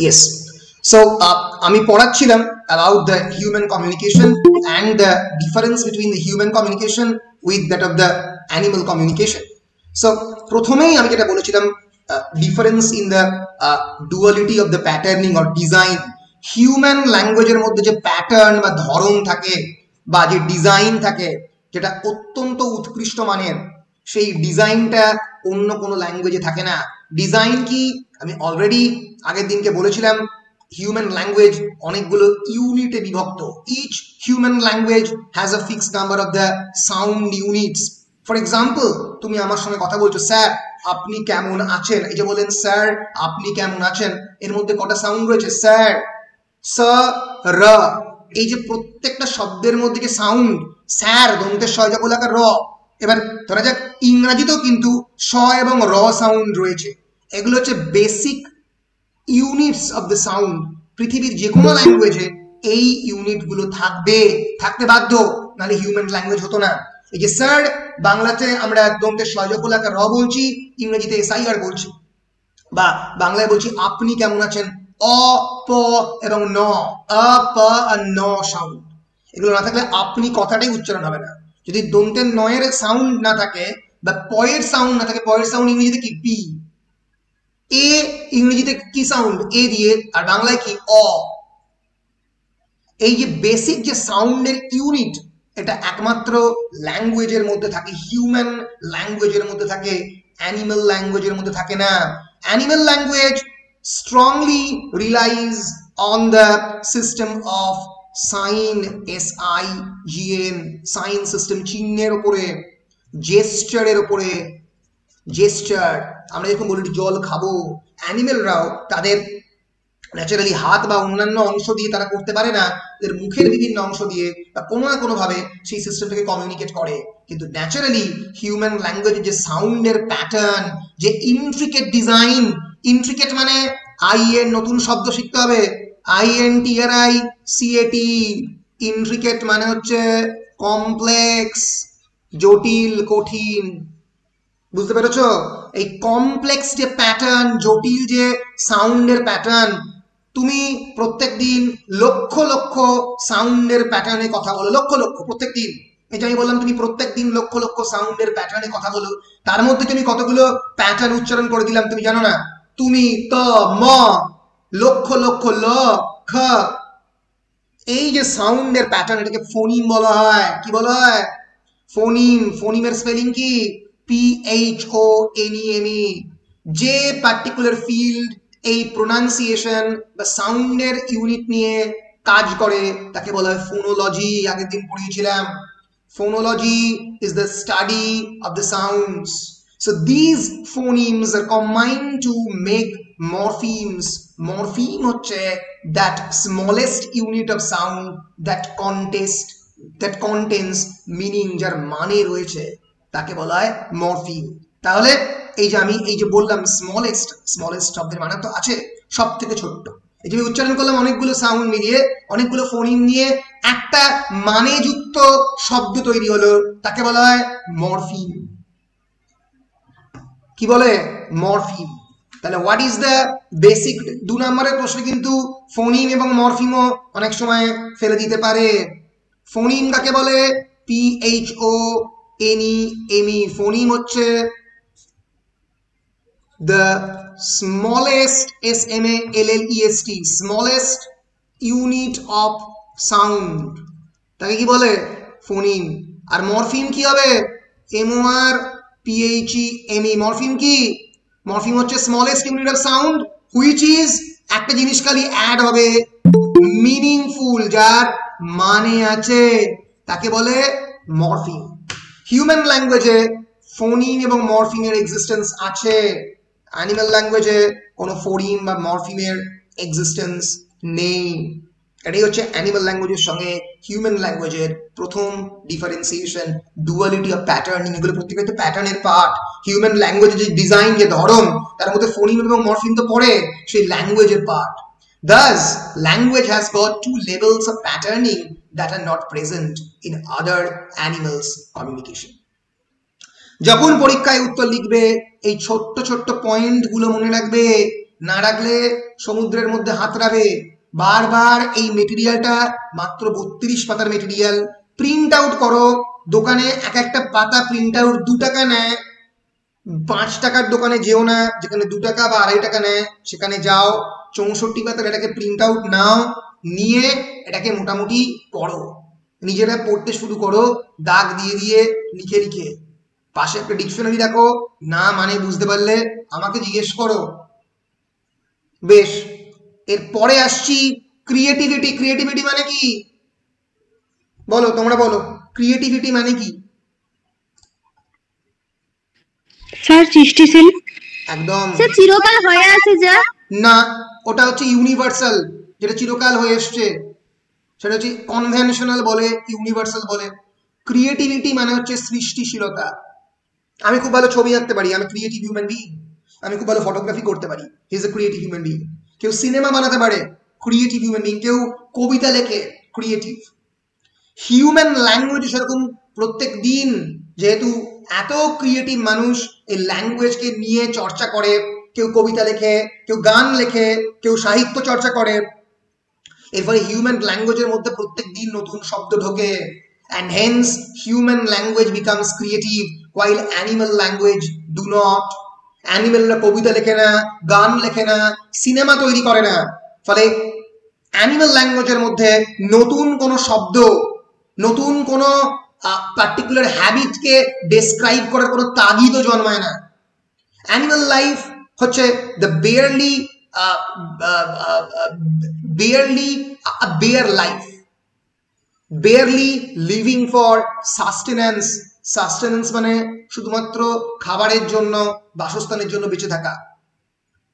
Yes. So আমি পড়াচ্ছিলাম about the human communication and the difference between the human communication with that of the animal communication. So প্রথমেই আমি যেটা বলেছিলাম difference in the duality of the patterning or design. Human ল্যাঙ্গুয়েজের মধ্যে যে pattern বা ধরন থাকে বা যে ডিজাইন থাকে যেটা অত্যন্ত উৎকৃষ্ট মানের, সেই ডিজাইনটা অন্য কোনো ল্যাঙ্গুয়েজে থাকে না। ডিজাইন কি আমি অলরেডি আগের দিনকে বলেছিলাম, হিউম্যান ল্যাঙ্গুয়েজ অনেকগুলো ইউনিটে বিভক্ত। Each human language has a fixed number of the sound units. For example, তুমি আমার সঙ্গে কথা বলছো, স্যার আপনি কেমন আছেন, এই যে বলেন স্যার আপনি কেমন আছেন, এর মধ্যে কটা সাউন্ড রয়েছে? স্যার, স, র। এই যে প্রত্যেকটা শব্দের মধ্যে যে সাউন্ড, স্যার দন্তের স যা বলাকার র। এবার ধরা যাক ইংরাজিতেও কিন্তু স এবং র সাউন্ড রয়েছে। এগুলো হচ্ছে basic units of the sound. পৃথিবীর যে কোনো ল্যাঙ্গুয়েজে এই ইউনিটগুলো থাকতে বাধ্য, নাহলে হিউম্যান ল্যাঙ্গুয়েজ হতো না। এই যে স্যার, বাংলাতে আমরা দন্তের সজকুলাকার র বলছি, ইংরেজিতে এসআইআর বলছি। বা বাংলায় বলছি আপনি কেমন আছেন, অ, প এবং ন, আ, প আর ন সাউন্ড। এগুলো না থাকলে আপনি কথাটাই উচ্চারণ হবে না। যদি দন্তের নয়ের সাউন্ড না থাকে বা পয়ের সাউন্ড না থাকে, পয়ের সাউন্ড ইংরেজিতে কি? পি। এ ইংরেজিতে কি সাউন্ড? এ দিয়ে। আর বাংলায় কি? অ। এই যে বেসিক যে সাউন্ডের ইউনিট, এটা একমাত্র ল্যাঙ্গুয়েজের মধ্যে থাকে, হিউম্যান ল্যাঙ্গুয়েজের মধ্যে থাকে, অ্যানিমাল ল্যাঙ্গুয়েজের মধ্যে থাকে না। Animal language strongly relies on the system of sign, SIGN, sign system, চিহ্নের উপরে, জেস্টারের উপরে। জেস্টার, আমরা যখন বলি জল খাবো, অ্যানিমেলরাও তাদের ন্যাচারালি হাত বা অন্যান্য অংশ দিয়ে তারা করতে পারে না, তাদের মুখের বিভিন্ন অংশ দিয়ে বা কোনো না কোনো ভাবে সেই সিস্টেমটাকে কমিউনিকেট করে। কিন্তু ন্যাচারালি হিউম্যান ল্যাঙ্গুয়েজের যে সাউন্ডের প্যাটার্ন, যে ইন্ট্রিকেট ডিজাইন, ইন্ট্রিকেট মানে আই এর নতুন শব্দ শিখতে হবে, INTRICAT। ইন্ট্রিকেট মানে হচ্ছে কমপ্লেক্স, জটিল, কঠিন। বুঝতে পেরেছ? এই কমপ্লেক্স যে প্যাটার্ন, জটিল যে সাউন্ডের প্যাটার্ন, তুমি প্রত্যেক দিন লক্ষ লক্ষ সাউন্ডের প্যাটার্নে কথা বলো, লক্ষ লক্ষ প্রত্যেক দিন। এই যে আমি বললাম তুমি প্রত্যেক দিন লক্ষ লক্ষ সাউন্ডের প্যাটার্নে কথা বলো, তার মধ্যে তুমি কতগুলো প্যাটার্ন উচ্চারণ করে দিলাম তুমি জানো না? তুমি, ত, ম, লক্ষ লক্ষ, ল, খ। এই যে সাউন্ডের প্যাটার্ন, এটাকে ফোনিম বলা হয়। কি বলা হয়? ফোনিম। ফোনিমের স্পেলিং কি? PHONEME। যে পার্টিকুলার ফিল্ড এই প্রোনাউন্সিয়েশন বা সাউন্ডের ইউনিট নিয়ে কাজ করে তাকে বলা হয় ফোনোলজি। আগের দিন পড়িয়েছিলাম। Phonology is the study of the sounds. So these phonemes are combined to make morphemes. Morpheme হচ্ছে that smallest unit of sound that contains meaning, যার মানে রয়েছে, তাকে বলা হয় মরফিম। তাহলে এই যে আমি এই যে বললাম স্মলেস্ট শব্দের মানে তো আছে সব থেকে ছোট্ট। এই যে উচ্চারণ করলাম অনেকগুলো সাউন্ড মিলিয়ে, অনেকগুলো ফোনিম নিয়ে একটা মানেযুক্ত শব্দ তৈরি হলো, তাকে বলা হয় মরফিম। কি বলে? মরফিম। তাহলে হোয়াট ইজ দ্য বেসিক? 2 নম্বরের প্রশ্নে কিন্তু ফোনিম এবং মরফিমও অনেক সময় ফেলে দিতে পারে। ফোনিম কাকে বলে? PHONEME। ফোনিম হচ্ছে the smallest, SMALLEST, smallest unit of sound, তাকে কি বলে? ফোনিম। আর মরফিম কি হবে? MORPHEME। মরফিম কি? মরফিম হচ্ছে smallest unit of sound which is, একটা জিনিস খালি অ্যাড হবে, মিনিংফুল, যার মানে আছে, তাকে বলে মরফিম। হিউম্যান ল্যাঙ্গুয়েজে ফোনিম এবং মরফিমের এক্সিস্টেন্স আছে। অ্যানিমাল ল্যাঙ্গুয়েজে কোনো ফোনিম বা মরফিমের এক্সিস্টেন্স নেই। এটাই হচ্ছে অ্যানিমাল ল্যাঙ্গুয়েজের সঙ্গে হিউম্যান ল্যাঙ্গুয়েজের প্রথম ডিফারেন্সিয়েশন, ডুয়ালিটি অফ প্যাটার্নিং। এগুলো প্রত্যেকটা প্যাটার্নের পার্ট। হিউম্যান ল্যাঙ্গুয়েজের যে ডিজাইন, যে ধরন, তার মধ্যে ফোনিম এবং মরফিম তো পড়ে, সেই ল্যাঙ্গুয়েজের part. Thus, language has got 2 levels of patterning that are not present in other animals' communication. যখন পরীক্ষায় উত্তর লিখবে এই ছোট্ট ছোট্ট পয়েন্টগুলো মনে রাখবে। না রাখলে সমুদ্রের মধ্যে হাতড়াবে। বারবার এই মেটেরিয়ালটা মাত্র 32 পাতার মেটেরিয়াল, প্রিন্ট আউট করো। দোকানে এক একটা পাতা প্রিন্ট আউট 2 টাকা নেয়। 5 টাকার দোকানে যেও না, যেখানে 2 টাকা বা 2.5 টাকা নেয়, সেখানে যাও। 64 পাতার এটাকে প্রিন্ট আউট নাও, নিয়ে এটাকে মোটামুটি পড়ো, নিজেরা পড়তে শুরু করো, দাগ দিয়ে দিয়ে লিখে লিখে। পাশে একটা ডিকশনারি রাখো, না মানে বুঝতে পারলে আমাকে জিজ্ঞেস করো। বেশ, এরপরে আসছি ক্রিয়েটিভিটি। ক্রিয়েটিভিটি মানে কি বলো, তোমরা বলো, ক্রিয়েটিভিটি মানে কি? স্যার সৃষ্টিশীল। একদম। স্যার চিরকাল হয়ে আছে যা? না, ওটা হচ্ছে ইউনিভার্সাল, যেটা চিরকাল হয়ে এসছে সেটা হচ্ছে কনভেনশনাল বলে, ইউনিভার্সাল বলে। ক্রিয়েটিভিটি মানে হচ্ছে সৃষ্টিশীলতা। আমি খুব ভালো ছবি আঁকতে পারি, আমি ক্রিয়েটিভ হিউম্যান বিইং। আমি খুব ভালো ফটোগ্রাফি করতে পারি, he is a creative human being. কেউ সিনেমা বানাতে পারে, ক্রিয়েটিভ হিউম্যান বিইং। কেউ কবিতা লেখে, ক্রিয়েটিভ। হিউম্যান ল্যাঙ্গুয়েজ সেরকম প্রত্যেক দিন, যেহেতু এত ক্রিয়েটিভ মানুষ এই ল্যাঙ্গুয়েজকে নিয়ে চর্চা করে, কেউ কবিতা লেখে, কেউ গান লেখে, কেউ সাহিত্য চর্চা করে, এর ফলে হিউম্যান ল্যাঙ্গুয়েজের মধ্যে প্রত্যেক দিন নতুন শব্দ ঢোকে, and hence human language becomes creative while animal language do not. অ্যানিমেলরা কবিতা লেখে না, গান লেখে না, সিনেমা তৈরি করে না, ফলে অ্যানিমাল ল্যাঙ্গুয়েজের মধ্যে নতুন কোনো শব্দ, নতুন কোনো পার্টিকুলার হ্যাবিটকে ডেসক্রাইব করার কোনো তাগিদও জন্মায় না। অ্যানিমাল লাইফ হচ্ছে the barely bare life, barely living for sustenance. Sustenance মানে শুধুমাত্র খাবারের জন্য, বাসস্থানের জন্য বেঁচে থাকা,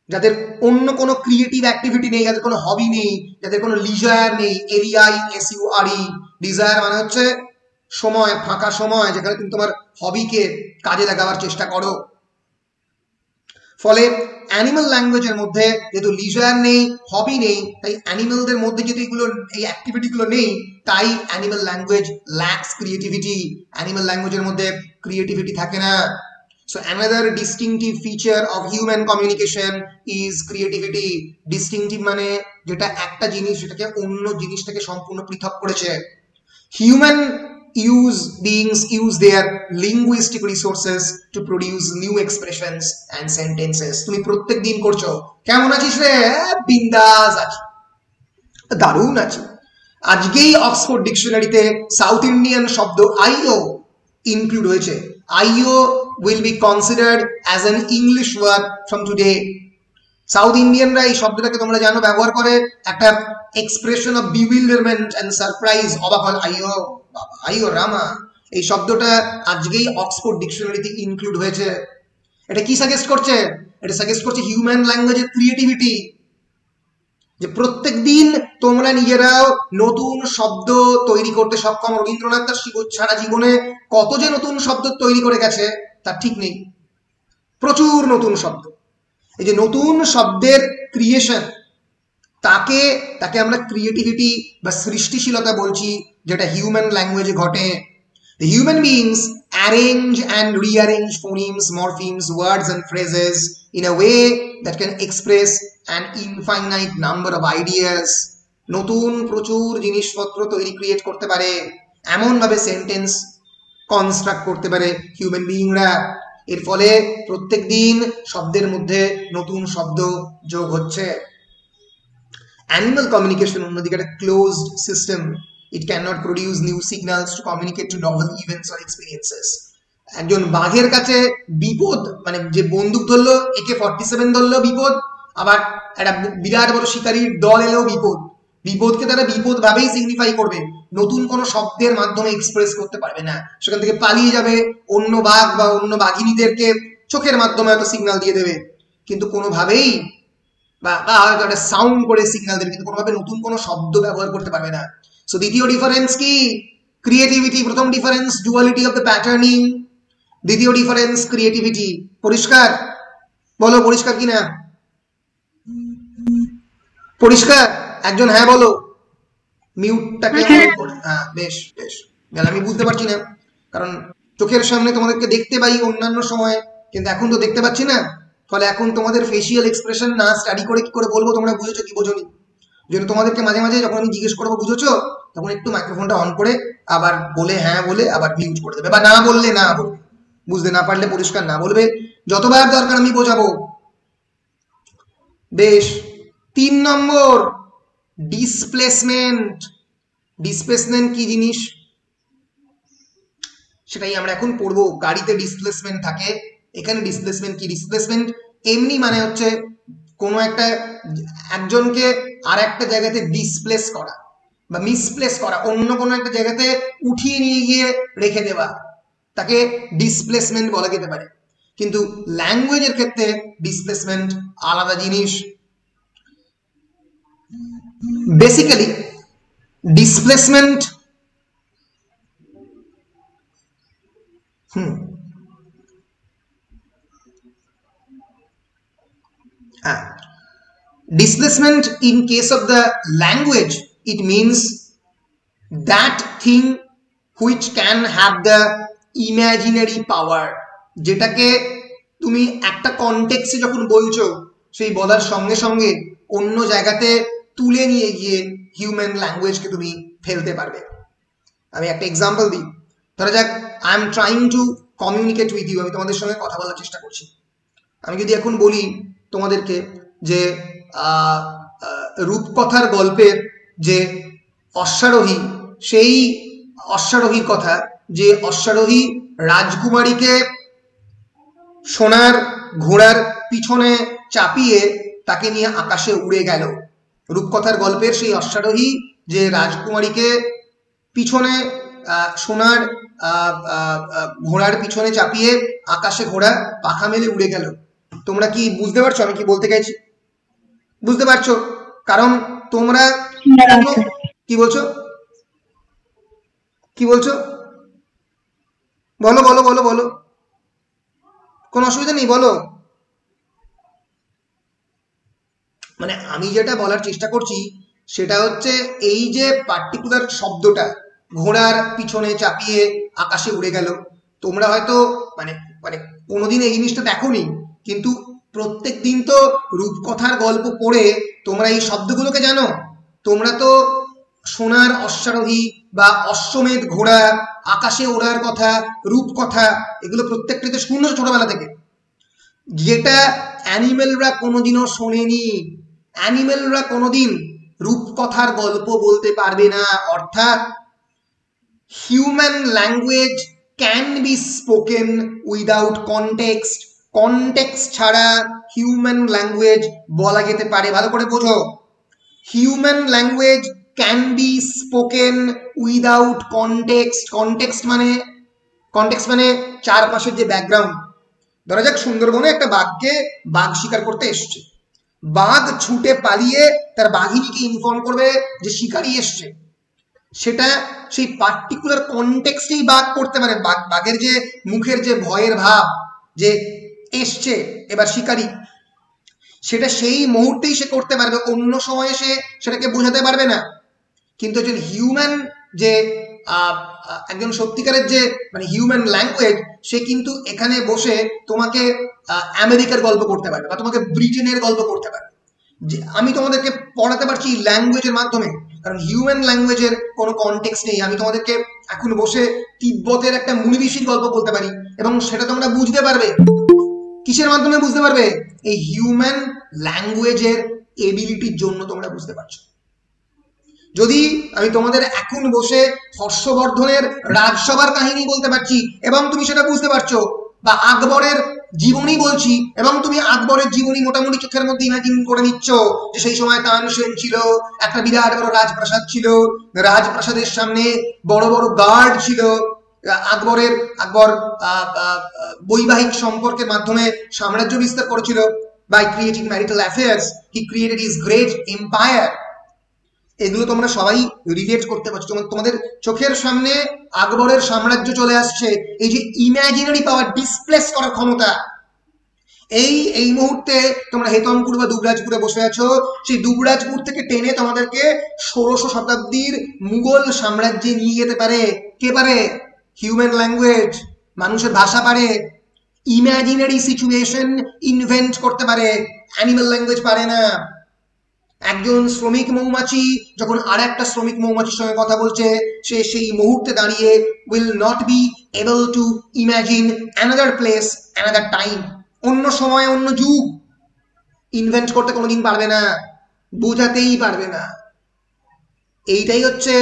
যাদের অন্য কোনো ক্রিয়েটিভ অ্যাক্টিভিটি নেই, যাদের কোনো হবি নেই, যাদের কোনো লিজায়ার নেই। LEISURE, ডিজায়ার মানে হচ্ছে সময়, ফাঁকা সময়, যেখানে তুমি তোমার হবিকে কাজে লাগাবার চেষ্টা করো। ফলে অ্যানিমাল ল্যাঙ্গুয়েজের মধ্যে যেহেতু লিজার নেই, হবি নেই, তাই অ্যানিমালদের মধ্যে যেহেতু এগুলো, এই অ্যাক্টিভিটিগুলো নেই, তাই animal language lacks creativity. Animal ল্যাঙ্গুয়েজের মধ্যে ক্রিয়েটিভিটি থাকে না। So another distinctive feature of human communication is creativity. Distinctive মানে যেটা একটা জিনিস সেটাকে অন্য জিনিস থেকে সম্পূর্ণ পৃথক করেছে। Human beings use their linguistic resources to produce new expressions and sentences. তুমি প্রত্যেক দিন করছো, কেমন আছিস রে? বিন্দাস আছি, দারুণ আছি। আজকেই অক্সফোর্ড ডিকশনারিতে সাউথ ইন্ডিয়ান শব্দ আইও ইনক্লুড হয়েছে। Aiyo will be considered as an English word from today. South ইন্ডিয়ানরা এই শব্দটাকে তোমরা জানো ব্যবহার করে একটা expression of bewilderment and surprise. অবাক হল, আইও বাবা, আইও রামা। এই শব্দটা আজকেই অক্সফোর্ড ডিকশনারিতে ইনক্লুড হয়েছে। এটা কি সাজেস্ট করছে? এটা সাজেস্ট করছে হিউম্যান ল্যাঙ্গুয়েজের ক্রিয়েটিভিটি, যে প্রত্যেক দিন তোমরা নিজেরাও নতুন শব্দ তৈরি করতে সক্ষম। রবীন্দ্রনাথ তার সারা জীবনে কত যে নতুন শব্দ তৈরি করে গেছে তার ঠিক নেই, প্রচুর নতুন শব্দ। এই যে নতুন শব্দের ক্রিয়েশন, তাকে আমরা ক্রিয়েটিভিটি বা সৃষ্টিশীলতা বলছি, যেটা হিউম্যান ল্যাঙ্গুয়েজে ঘটে। The human beings arrange and rearrange phonemes, morphemes, words and phrases in a way that can express an infinite number of ideas. নতুন প্রচুর জিনিসপত্র তৈরি, ক্রিয়েট করতে পারে, এমন ভাবে সেন্টেন্স কনস্ট্রাক্ট করতে পারে হিউম্যান বিইংরা। এর ফলে প্রত্যেক দিন শব্দের মধ্যে নতুন শব্দ যোগ হচ্ছে। অ্যানিমাল কমিউনিকেশন অন্যদিকে একটা closed system. It cannot produce new signals to communicate to novel events or experiences. একজন বাঘের কাছে বিপদ, মানে যে বন্দুক ধরলো, AK-47 ধরলো বিপদ, আবার একটা বিরাট বড় শিকারীর দল এলেও বিপদ। বিপদকে তারা বিপদ ভাবেই সিগনিফাই করবে, নতুন কোনো শব্দের মাধ্যমে এক্সপ্রেস করতে পারবে না। সেখান থেকে পালিয়ে যাবে, অন্য বাঘ বা অন্য বাঘিনীদেরকে চোখের মাধ্যমে হয়তো সিগন্যাল দিয়ে দেবে, কিন্তু কোনোভাবেই বা হয়তো একটা সাউন্ড করে সিগন্যাল দেবে, কিন্তু কোনোভাবে নতুন কোনো শব্দ ব্যবহার করতে পারবে না। সো দ্বিতীয় ডিফারেন্স কি? ক্রিয়েটিভিটি। প্রথম difference duality of the patterning, দ্বিতীয় ডিফারেন্স ক্রিয়েটিভিটি। পরিষ্কার? বলো পরিষ্কার কিনা? পরিষ্কার? একজন হ্যাঁ বলো। মিউটটাকে হ্যাঁ, বেশ বেশ। আমি বুঝতে পারছি না, কারণ চোখের সামনে তোমাদেরকে দেখতে পাই অন্যান্য সময়, কিন্তু এখন তো দেখতে পাচ্ছি না। ফলে এখন তোমাদের ফেসিয়াল এক্সপ্রেশন না স্টাডি করে কি করে বলবো তোমরা বুঝেছো কি বোঝোনি। জন্য তোমাদেরকে মাঝে মাঝে যখন আমি জিজ্ঞেস করবো বুঝেছো, তখন একটু মাইক্রোফোনটা অন করে আবার বলে হ্যাঁ বলে আবার মিউট করে দেবে, বা না বললে না বলবে, বুঝতে না পারলে পরিষ্কার না বলবে, যতবার দরকার আমি বোঝাবো। বেশ, 3 নম্বর ডিসপ্লেসমেন্ট। ডিসপ্লেসমেন্ট কি জিনিস সেটাই আমরা এখন পড়বো। গাড়িতে ডিসপ্লেসমেন্ট থাকে, এখানে ডিসপ্লেসমেন্ট কি? ডিসপ্লেসমেন্ট এমনি মানে হচ্ছে কোনো একটা একজনকে আর একটা জায়গাতে ডিসপ্লেস করা বা মিসপ্লেস করা, অন্য কোনো একটা জায়গাতে উঠিয়ে নিয়ে গিয়ে রেখে দেওয়া, তাকে ডিসপ্লেসমেন্ট বলা যেতে পারে। কিন্তু ল্যাঙ্গুয়েজের ক্ষেত্রে ডিসপ্লেসমেন্ট আলাদা জিনিস। Basically displacement displacement in case of the language, it means that thing which can have the imaginary power, যেটাকে তুমি একটা কনটেক্সটে যখন বলছো সেই বলার সঙ্গে সঙ্গে অন্য জায়গাতে তুলে নিয়ে গিয়ে হিউম্যান ল্যাঙ্গুয়েজকে তুমি ফেলতে পারবে। আমি একটা এক্সাম্পল দিই। ধরা যাক I am trying to communicate with you, আমি তোমাদের সঙ্গে কথা বলার চেষ্টা করছি। আমি যদি এখন বলি তোমাদেরকে যে রূপকথার গল্পের যে অশ্বারোহী, সেই অশ্বারোহীর কথা, যে অশ্বারোহী রাজকুমারীকে সোনার ঘোড়ার পিছনে চাপিয়ে তাকে নিয়ে আকাশে উড়ে গেল। রূপকথার গল্পের সেই অশ্বারোহী যে রাজকুমারীকে পিছনে সোনার ঘোড়ার পিছনে চাপিয়ে আকাশে ঘোড়া পাখা মেলে উড়ে গেল। তোমরা কি বুঝতে পারছো আমি কি বলতে চাইছি? বুঝতে পারছো? কারণ তোমরা কি বলছো, কি বলছো? বলো বলো বলো বলো, কোনো অসুবিধা নেই, বলো। মানে আমি যেটা বলার চেষ্টা করছি সেটা হচ্ছে এই যে পার্টিকুলার শব্দটা ঘোড়ার পিছনে চাপিয়ে আকাশে উড়ে গেল, তোমরা হয়তো মানে মানে কোনোদিন এই জিনিসটা দেখোনি, কিন্তু প্রত্যেক দিন তো রূপকথার গল্প পড়ে তোমরা এই শব্দগুলোকে জানো। তোমরা তো সোনার অশ্বারোহী বা অশ্বমেধ ঘোড়া, আকাশে ওড়ার কথা, রূপকথা, এগুলো প্রত্যেকটাই তো শুনো ছোটবেলা থেকে, যেটা অ্যানিমেলরা কোনোদিনও শোনেনি। অ্যানিমেলরা কোনোদিন রূপকথার গল্প বলতে পারবে না। অর্থাৎ human language can be spoken without context. Context ছাড়া হিউম্যান ল্যাঙ্গুয়েজ বলা যেতে পারে। ভালো করে বোঝো, human language can be spoken without context. Context মানে চারপাশের যে ব্যাকগ্রাউন্ড। ধরা যাক সুন্দরবনে একটা বাঘকে বাঘ শিকার করতে এসছে, বাঘ ছুটে পালিয়ে তার বাঘিনীকে ইনফর্ম করবে যে শিকারি এসছে, সেটা সেই পার্টিকুলার কনটেক্সটেই বাঘ করতে পারে। বাঘের যে মুখের যে ভয়ের ভাব যে এসছে এবার শিকারি, সেটা সেই মুহূর্তেই সে করতে পারবে, অন্য সময়ে সে সেটাকে বোঝাতে পারবে না। কিন্তু একজন হিউম্যান যে একজন সত্যিকারের যে মানে হিউম্যান ল্যাঙ্গুয়েজ, সে কিন্তু এখানে বসে তোমাকে আমেরিকার গল্প করতে পারবে বা তোমাকে ব্রিটেনের গল্প করতে পারবে। যে আমি তোমাদেরকে পড়াতে পারছি ল্যাঙ্গুয়েজের মাধ্যমে, কারণ হিউম্যান ল্যাঙ্গুয়েজের কোনো কনটেক্সট নেই। আমি তোমাদেরকে এখন বসে তিব্বতের একটা মুনি ঋষির গল্প বলতে পারি এবং সেটা তোমরা বুঝতে পারবে। কিসের মাধ্যমে বুঝতে পারবে? এই হিউম্যান ল্যাঙ্গুয়েজের এবিলিটির জন্য তোমরা বুঝতে পারছো। যদি আমি তোমাদের এখন বসে হর্ষবর্ধনের রাজসভার কাহিনী বলতে পারছি এবং তুমি সেটা বুঝতে পারছো, বা আকবরের জীবনী বলছি এবং তুমি আকবরের জীবনী মোটামুটি চোখের মধ্যে ইমাজিন করে নিচ্ছ যে সেই সময় তানসেন ছিল, একটা বিরাট বড় রাজপ্রাসাদ ছিল, রাজপ্রাসাদের সামনে বড় বড় গার্ড ছিল, আকবর বৈবাহিক সম্পর্কের মাধ্যমে সাম্রাজ্য বিস্তার করেছিল। By creating marital affairs he created his great empire. এগুলো তোমরা সবাই রিলেট করতে পারছো। তোমাদের চোখের সামনে আকবরের সাম্রাজ্য চলে আসছে। এই যে ইমাজিনারি পাওয়ার, ডিসপ্লেস করার ক্ষমতা, এই মুহূর্তে তোমরা হেতমপুর বা দুবরাজপুরে বসে আছো, সেই দুবরাজপুর থেকে টেনে তোমাদেরকে 1600 শতাব্দীর মুঘল সাম্রাজ্যে নিয়ে যেতে পারে। কে পারে? হিউম্যান ল্যাঙ্গুয়েজ, মানুষের ভাষা পারে। ইমাজিনারি সিচুয়েশন ইনভেন্ট করতে পারে, অ্যানিমাল ল্যাঙ্গুয়েজ পারে না। একজন শ্রমিক মৌমাছি যখন আর একটা শ্রমিক মৌমাছির সঙ্গে কথা বলছে, সে সেই মুহূর্তে দাঁড়িয়ে will not be able to imagine another place, another time, অন্য সময় অন্য যুগ ইনভেন্ট করতে কোনোদিন পারবে না, বোঝাতেই পারবে না। এইটাই হচ্ছে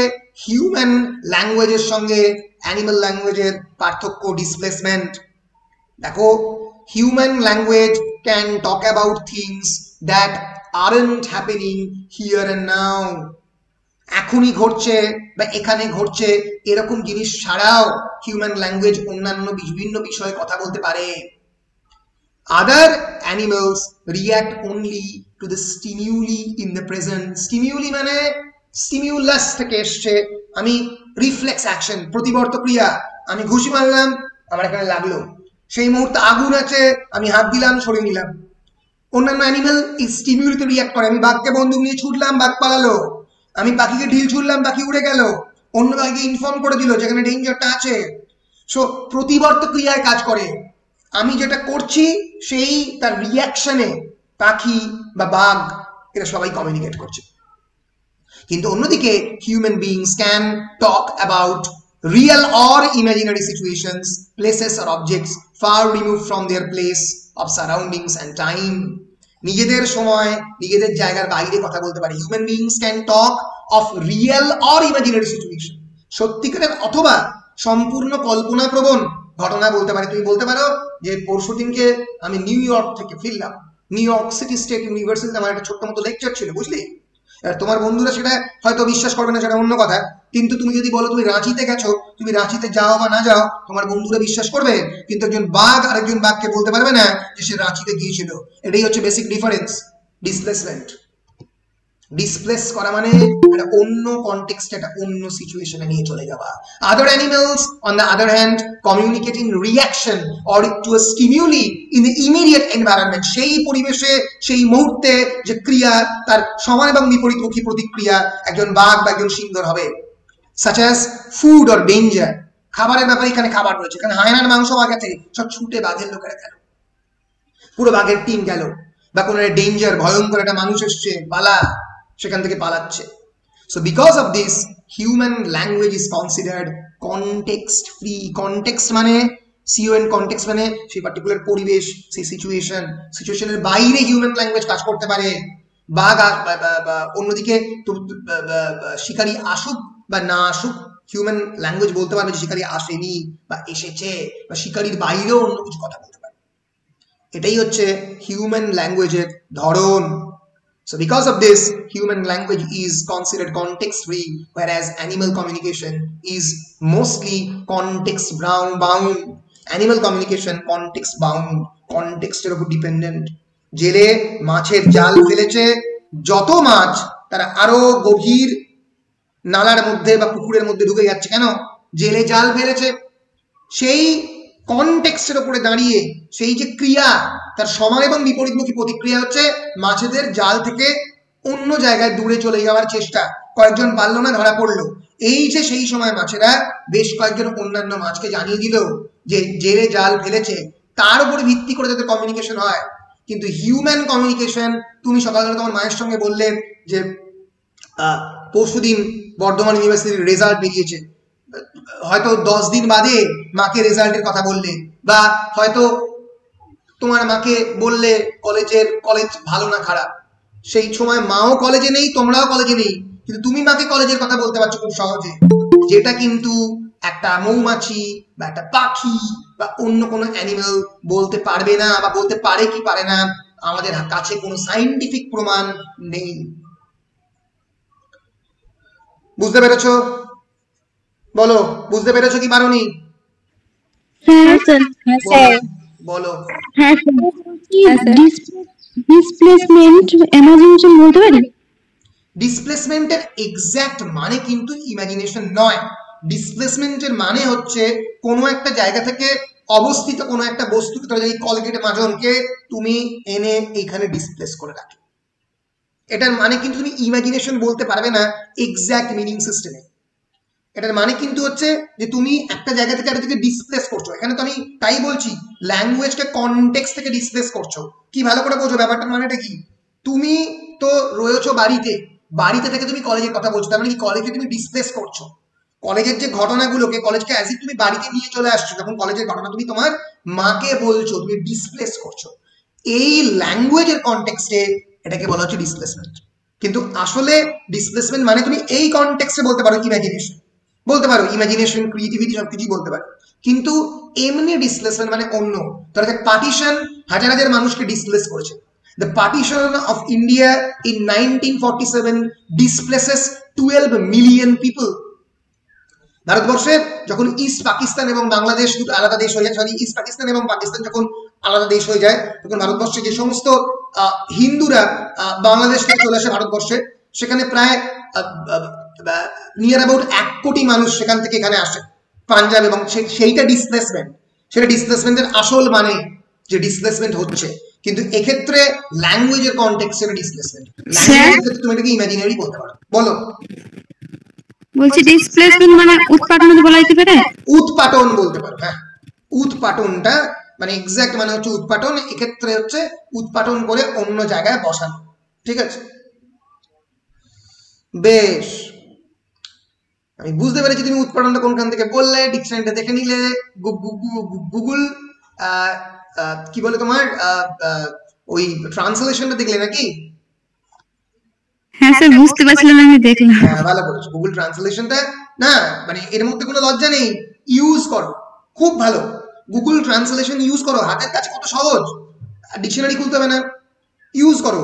হিউম্যান ল্যাঙ্গুয়েজের সঙ্গে অ্যানিমাল ল্যাঙ্গুয়েজের পার্থক্য, ডিসপ্লেসমেন্ট। দেখো, human language can talk about things that aren't happening here and now, এখনই ঘটছে বা এখানে ঘটছে এরকম জিনিস ছাড়াও হিউম্যান ল্যাঙ্গুয়েজ অন্যান্য বিভিন্ন বিষয়ে কথা বলতে পারে। Other animals react only to the stimuli in the present. Stimuli মানে স্টিমিউলাস থেকে এসছে, আমি রিফ্লেক্স অ্যাকশন, প্রতিবর্ত ক্রিয়া, আমি ঘুষি মারলাম, আমার এখানে লাগলো, সেই মুহূর্তে আগুন আছে, আমি হাত দিলাম, সরিয়ে নিলাম। অন্যান্য অ্যানিমাল এই স্টিমিউলিতে রিঅ্যাক্ট করে, আমি বাঘকে বন্দুক নিয়ে ছুটলাম, বাঘ পালালো, আমি পাখিকে ঢিল ছুড়লাম, পাখি উড়ে গেল, অন্য পাখিকে ইনফর্ম করে দিল যেখানে ডেঞ্জারটা আছে। সো প্রতিবর্ত ক্রিয়ায় কাজ করে, আমি যেটা করছি সেই তার রিয়াকশনে পাখি বা বাঘ এরা সবাই কমিউনিকেট করছে। কিন্তু অন্যদিকে human beings can talk about real or imaginary situations, places or objects far remove from their place of surroundings and time. নিজেদের সময়, নিজেদের জায়গার বাইরে কথা বলতে পারে। Human beings can talk of real or imaginary situation, সত্যিকারের অথবা সম্পূর্ণ কল্পনাপ্রবণ ঘটনা বলতে পারে। তুমি বলতে পারো যে পরশু দিনকে আমি নিউ ইয়র্ক থেকে ফিরলাম, নিউ ইয়র্ক সিটি স্টেট ইউনিভার্সিটিতে আমার একটা ছোট্ট মতো লেকচার ছিল, বুঝলি? তোমার বন্ধুরা সেটা হয়তো বিশ্বাস করবে না, সেটা অন্য কথা, কিন্তু তুমি যদি বলো তুমি রাঁচিতে গেছো, তুমি রাঁচিতে যাও বা না যাও, তোমার বন্ধুরা বিশ্বাস করবে। কিন্তু একজন বাঘ আর একজন বাঘকে বলতে পারবে না যে সে রাঁচিতে গিয়েছিল। এটাই হচ্ছে বেসিক ডিফারেন্স, ডিসপ্লেসমেন্ট। ডিসপ্লেস করা মানে একটা অন্য কনটেক্সটে, একটা অন্য সিচুয়েশনে নিয়ে চলে যাওয়া। আদার animals on the other hand communicate in reaction or to a stimuli in the immediate environment, সেই পরিবেশে সেই মুহূর্তে যে ক্রিয়া তার সমান এবং বিপরীতমুখী প্রতিক্রিয়া একজন বাঘ বা একজন সিংহর হবে। Such as food or danger, খাবারের ব্যাপারে এখানে খাবার রয়েছে, এখানে হায়নার মাংস বাঘ আছে, সব ছুটে বাঘের লোকেরা গেল, পুরো বাঘের টিম গেল। বা কোনো ডেঞ্জার, ভয়ঙ্কর একটা মানুষ এসছে, পালা, সেখান থেকে পালাচ্ছে। So because of this human language is considered context free. Context মানে সিওএন, কনটেক্সট মানে সেই পার্টিকুলার পরিবেশ, সেই সিচুয়েশনের বাইরে হিউম্যান ল্যাঙ্গুয়েজ কাজ করতে পারে। বাঘ অন্যদিকে শিকারী আসুক বা না আসুক, হিউম্যান ল্যাঙ্গুয়েজ বলতে পারবে যে শিকারী আসেনি বা এসেছে, বা শিকারীর বাইরেও অন্য কিছু কথা বলতে পারে। এটাই হচ্ছে হিউম্যান ল্যাঙ্গুয়েজের ধরন। So because of this, human language is considered context free, whereas animal communication is mostly context bound. Animal communication context bound, context এর উপর ডিপেন্ডেন্ট। জেলে মাছের জাল ফেলেছে, যত মাছ তারা আরো গভীর নালার মধ্যে বা পুকুরের মধ্যে ঢুকে যাচ্ছে, কেন? জেলে জাল ফেলেছে। সেই কনটেক্সটের উপরে দাঁড়িয়ে সেই যে ক্রিয়া, তার সমান এবং বিপরীতমুখী প্রতিক্রিয়া হচ্ছে মাছেদের জাল থেকে অন্য জায়গায় দূরে চলে যাওয়ার চেষ্টা। কয়েকজন পারলো না, ধরা পড়লো, এই যে সেই সময় মাছেরা বেশ কয়েকজন অন্যান্য মাছকে জানিয়ে দিল যে জেলে জাল ফেলেছে, তার উপরে ভিত্তি করে যাতে কমিউনিকেশন হয়। কিন্তু হিউম্যান কমিউনিকেশন, তুমি সকালবেলা তোমার মায়ের সঙ্গে বললে যে পরশুদিন বর্ধমান ইউনিভার্সিটির রেজাল্ট বেরিয়েছে, হয়তো 10 দিন বাদে মাকে রেজাল্টের কথা বললে, বা হয়তো তোমার মাকে বললে কলেজ ভালো না খারাপ, সেই সময় মাও কলেজে নেই, তোমরাও কলেজে নেই, কিন্তু তুমি মাকে কলেজের কথা বলতে পারছো খুব সহজে, যেটা কিন্তু একটা মৌমাছি বা একটা পাখি বা অন্য কোনো অ্যানিমাল বলতে পারবে না, বা বলতে পারে কি পারে না আমাদের কাছে কোনো সায়েন্টিফিক প্রমাণ নেই। বুঝতে পেরেছো? বলো, বুঝতে পেরেছো কি পারোনি? হ্যাঁ স্যার। বলো। হ্যাঁ স্যার। ডিসপ্লেসমেন্ট ইমাজিনেশন বলতে পারি? ডিসপ্লেসমেন্টের এক্সাক্ট মানে কিন্তু ইমাজিনেশন নয়। ডিসপ্লেসমেন্টের মানে হচ্ছে কোনো একটা জায়গা থেকে অবস্থিত কোনো একটা বস্তুকে, ধরো এই কলগেট মাজনকে তুমি এনে এইখানে ডিসপ্লেস করে রাখো, এটার মানে কিন্তু তুমি ইমাজিনেশন বলতে পারবে না এক্সাক্ট মিনিং সিস্টেমে। এটার মানে কিন্তু হচ্ছে যে তুমি একটা জায়গা থেকে আরেকটা দিকে ডিসপ্লেস করছো। এখানে তো আমি তাই বলছি ল্যাঙ্গুয়েজকে কনটেক্সট থেকে ডিসপ্লেস করছো। কি ভালো করে বোঝো ব্যাপারটার মানেটা কি। তুমি তো রয়েছো বাড়িতে, বাড়িতে থেকে তুমি কলেজের কথা বলছো, তার মানে কি কলেজে তুমি ডিসপ্লেস করছো। কলেজের যে ঘটনাগুলোকে, কলেজকে অ্যাজ ইফ তুমি বাড়িতে নিয়ে চলে আসছো, যখন কলেজের ঘটনা তুমি তোমার মাকে বলছো, তুমি ডিসপ্লেস করছো। এই ল্যাঙ্গুয়েজের কনটেক্সটে এটাকে বলা হচ্ছে ডিসপ্লেসমেন্ট। কিন্তু আসলে ডিসপ্লেসমেন্ট মানে তুমি এই কনটেক্সটে বলতে পারো ইমাজিনেশন, বলতে পারো ইমাজিনেশন, ক্রিয়েটিভিটি সবকিছুই বলতে পারো। কিন্তু এমনি ডিসপ্লেসমেন্ট মানে অন্য। ধরো যে পার্টিশন হাজার হাজার মানুষকে ডিসপ্লেস করেছে। The partition of India in 1947 displaces 12 million people. ভারতবর্ষের যখন ইস্ট পাকিস্তান এবং বাংলাদেশ দুটো আলাদা দেশ হয়ে যায়, সরি ইস্ট পাকিস্তান এবং পাকিস্তান যখন আলাদা দেশ হয়ে যায়, তখন ভারতবর্ষে যে সমস্ত হিন্দুরা বাংলাদেশ থেকে চলে আসে ভারতবর্ষে, সেখানে প্রায় নিয়ার অ্যাবাউট 1 কোটি মানুষ সেখান থেকে এখানে আসে পাঞ্জাব, এবং সেইটা ডিসপ্লেসমেন্ট। সেটা ডিসপ্লেসমেন্টের আসল মানে যে ডিসপ্লেসমেন্ট হচ্ছে। কিন্তু এক্ষেত্রে ল্যাঙ্গুয়েজের কনটেক্সট সেটা ডিসপ্লেসমেন্ট। ল্যাঙ্গুয়েজের ক্ষেত্রে তুমি এটাকে ইমাজিনারি বলতে পারো। বলো। বলছি ডিসপ্লেসমেন্ট মানে উৎপাটন বলা যেতে পারে? উৎপাটন বলতে পারো, হ্যাঁ। উৎপাটনটা মানে এক্সাক্ট মানে হচ্ছে উৎপাটন। এক্ষেত্রে হচ্ছে উৎপাটন করে অন্য জায়গায় বসানো। ঠিক আছে, বেশ। আমি বুঝতে পেরেছি তুমি উৎপাটনটা কোনখান থেকে বললে, ডিকশনারিটা দেখে নিলে, গুগল কি বলে তোমার ওই ট্রান্সলেশনটা দেখলে নাকি? হ্যাঁ স্যার, বুঝতে পারছিলাম, আমি দেখলাম। হ্যাঁ, ভালো করেছো। গুগল ট্রান্সলেশনটা না মানে এর মধ্যে কোনো লজ্জা নেই, ইউজ করো, খুব ভালো। গুগল ট্রান্সলেশন ইউজ করো, হাতের কাছে কত সহজ, ডিকশনারি খুলতে হবে না, ইউজ করো।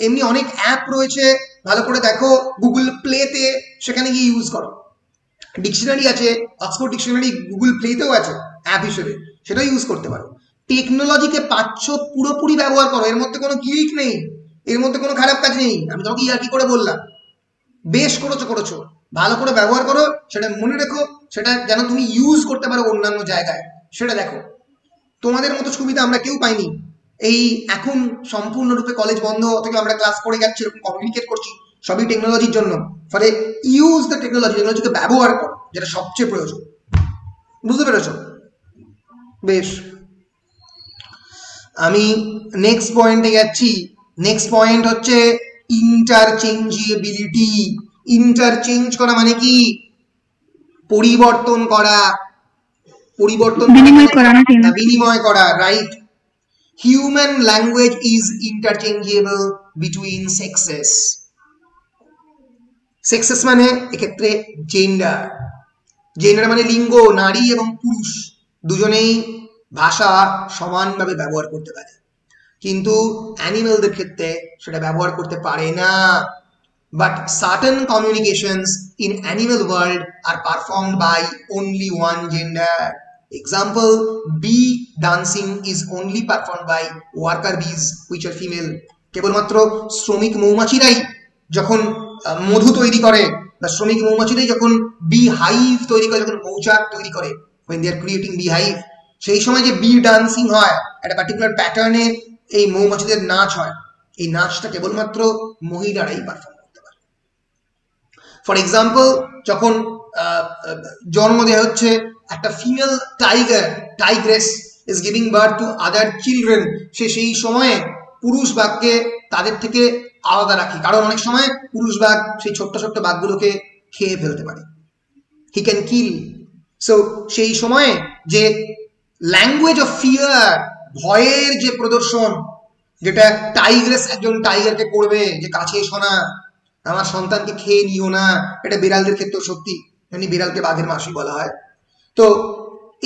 এমনি অনেক অ্যাপ রয়েছে, ভালো করে দেখো গুগল প্লেতে, সেখানে গিয়ে ইউজ করো। ডিকশনারি আছে, অক্সফোর্ড ডিকশনারি গুগল প্লেতেও আছে অ্যাপ হিসেবে, সেটাও ইউজ করতে পারো। টেকনোলজিকে পাচ্ছ পুরোপুরি ব্যবহার করো, এর মধ্যে কোনো গিল্ট নেই, এর মধ্যে কোনো খারাপ কাজ নেই। আমি তোমাকে ইয়ার্কি করে বললাম, বেশ করেছো, ভালো করে ব্যবহার করো। সেটা মনে রেখো, সেটা যেন তুমি ইউজ করতে পারো অন্যান্য জায়গায়, সেটা দেখো। তোমাদের মতো সুবিধা আমরা কেউ পাইনি। এই এখন সম্পূর্ণরূপে কলেজ বন্ধ থেকে আমরা ক্লাস করে যাচ্ছি, এরকম কমিউনিকেট করছি, সবই টেকনোলজির জন্য। ফলে ইউজ দ্য টেকনোলজি, টেকনোলজিকে ব্যবহার করো, যেটা সবচেয়ে প্রয়োজন। বুঝতে পেরেছ? বেশ, আমি নেক্সট পয়েন্টে যাচ্ছি। নেক্সট পয়েন্ট হচ্ছে ইন্টারচেঞ্জেবিলিটি। ইন্টারচেঞ্জ করা মানে কি? পরিবর্তন করা, পরিবর্তন বিনিময় করা, right? Human language is interchangeable between sexes. Sexes মানে এক্ষেত্রে জেন্ডার। জেন্ডার মানে লিঙ্গ, নারী এবং পুরুষ দুজনেই ভাষা সমানভাবে ব্যবহার করতে পারে, কিন্তু অ্যানিমেলদের ক্ষেত্রে সেটা ব্যবহার করতে পারে না। But certain communications in animal world are performed by only one gender. Example, bee dancing is only performed by worker bees which are female. কেবলমাত্র শ্রমিক মৌমাছিরাই যখন মধু তৈরি করে, বা শ্রমিক মৌমাছিরাই যখন বি হাইভ তৈরি করে, যখন মৌচাক তৈরি করে, when they are creating bee hive, সেই সময় যে বি ডান্সিং হয়, একটা পার্টিকুলার প্যাটার্নে এই মৌমাছিদের নাচ হয়, এই নাচটা কেবলমাত্র মহিলারাই পারফর্ম করতে পারে। ফর এক্সাম্পল, যখন জন্ম দেওয়া হচ্ছে একটা female Tigress is giving birth to other children, সেই সময়ে পুরুষ বাঘকে তাদের থেকে আলাদা রাখে, কারণ অনেক সময় পুরুষ বাঘ সেই ছোট্ট ছোট্ট বাঘগুলোকে খেয়ে ফেলতে পারে, হি ক্যান কিল। সো সেই সময়ে যে ল্যাঙ্গুয়েজ অফ ফিয়ার, ভয়ের যে প্রদর্শন, যেটা টাইগ্রেস একজন টাইগারকে করবে, যে কাছে এসো না, আমার সন্তানকে খেয়ে নিও না, এটা বিড়ালদের ক্ষেত্রেও সত্যি, মানে বিড়ালকে বাঘের মাসি বলা হয়। তো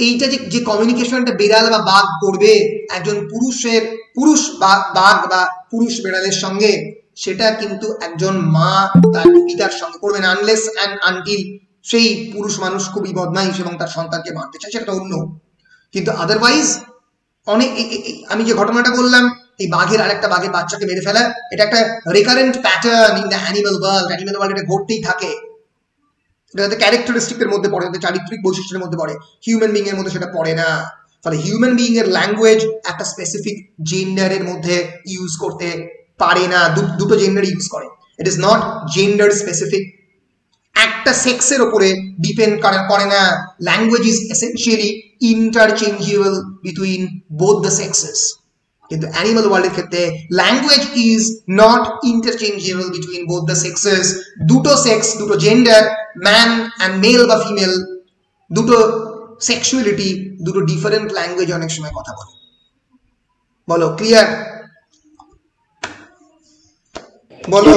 এইটা যে কমিউনিকেশনটা বিড়াল বা বাঘ করবে একজন পুরুষ বাঘ বা পুরুষ বিড়ালের সঙ্গে, সেটা কিন্তু একজন মা তার পিতার সঙ্গে করবে না, আনলেস অ্যান্ড আনটিল সেই পুরুষ মানুষ খুবই বদমাইশ এবং তার সন্তানকে মারতে চায়, সেটা অন্য। কিন্তু আদারওয়াইজ অনেক, আমি যে ঘটনাটা বললাম, এই বাঘের আরেকটা বাঘের বাচ্চাকে মেরে ফেলা, এটা একটা recurrent pattern in the animal world. Animal world এটা ঘটতেই থাকে, এটা ক্যারেক্টারিস্টিকের মধ্যে পড়ে, চারিত্রিক বৈশিষ্ট্যের মধ্যে পড়ে, হিউম্যান বিং এর মধ্যে সেটা পড়ে না। ফলে হিউম্যান বিং এর ল্যাঙ্গুয়েজ একটা স্পেসিফিক জেন্ডারের মধ্যে ইউজ করতে পারে না, দুটো জেন্ডার ইউজ করে, it is not gender specific. একটা সেক্সের উপরে ডিপেন্ড করে না। Language is essentially interchangeable between both the sexes. কিন্তু অ্যানিমাল ওয়ার্ল্ডের ক্ষেত্রে language is not interchangeable between both the sexes. দুটো সেক্স, দুটো জেন্ডার, ম্যান অ্যান্ড মেল বা ফিমেল, দুটো সেক্সুয়ালিটি, দুটো ডিফারেন্ট ল্যাঙ্গুয়েজ অনেক সময় কথা বলে। বলো, ক্লিয়ার? বলো।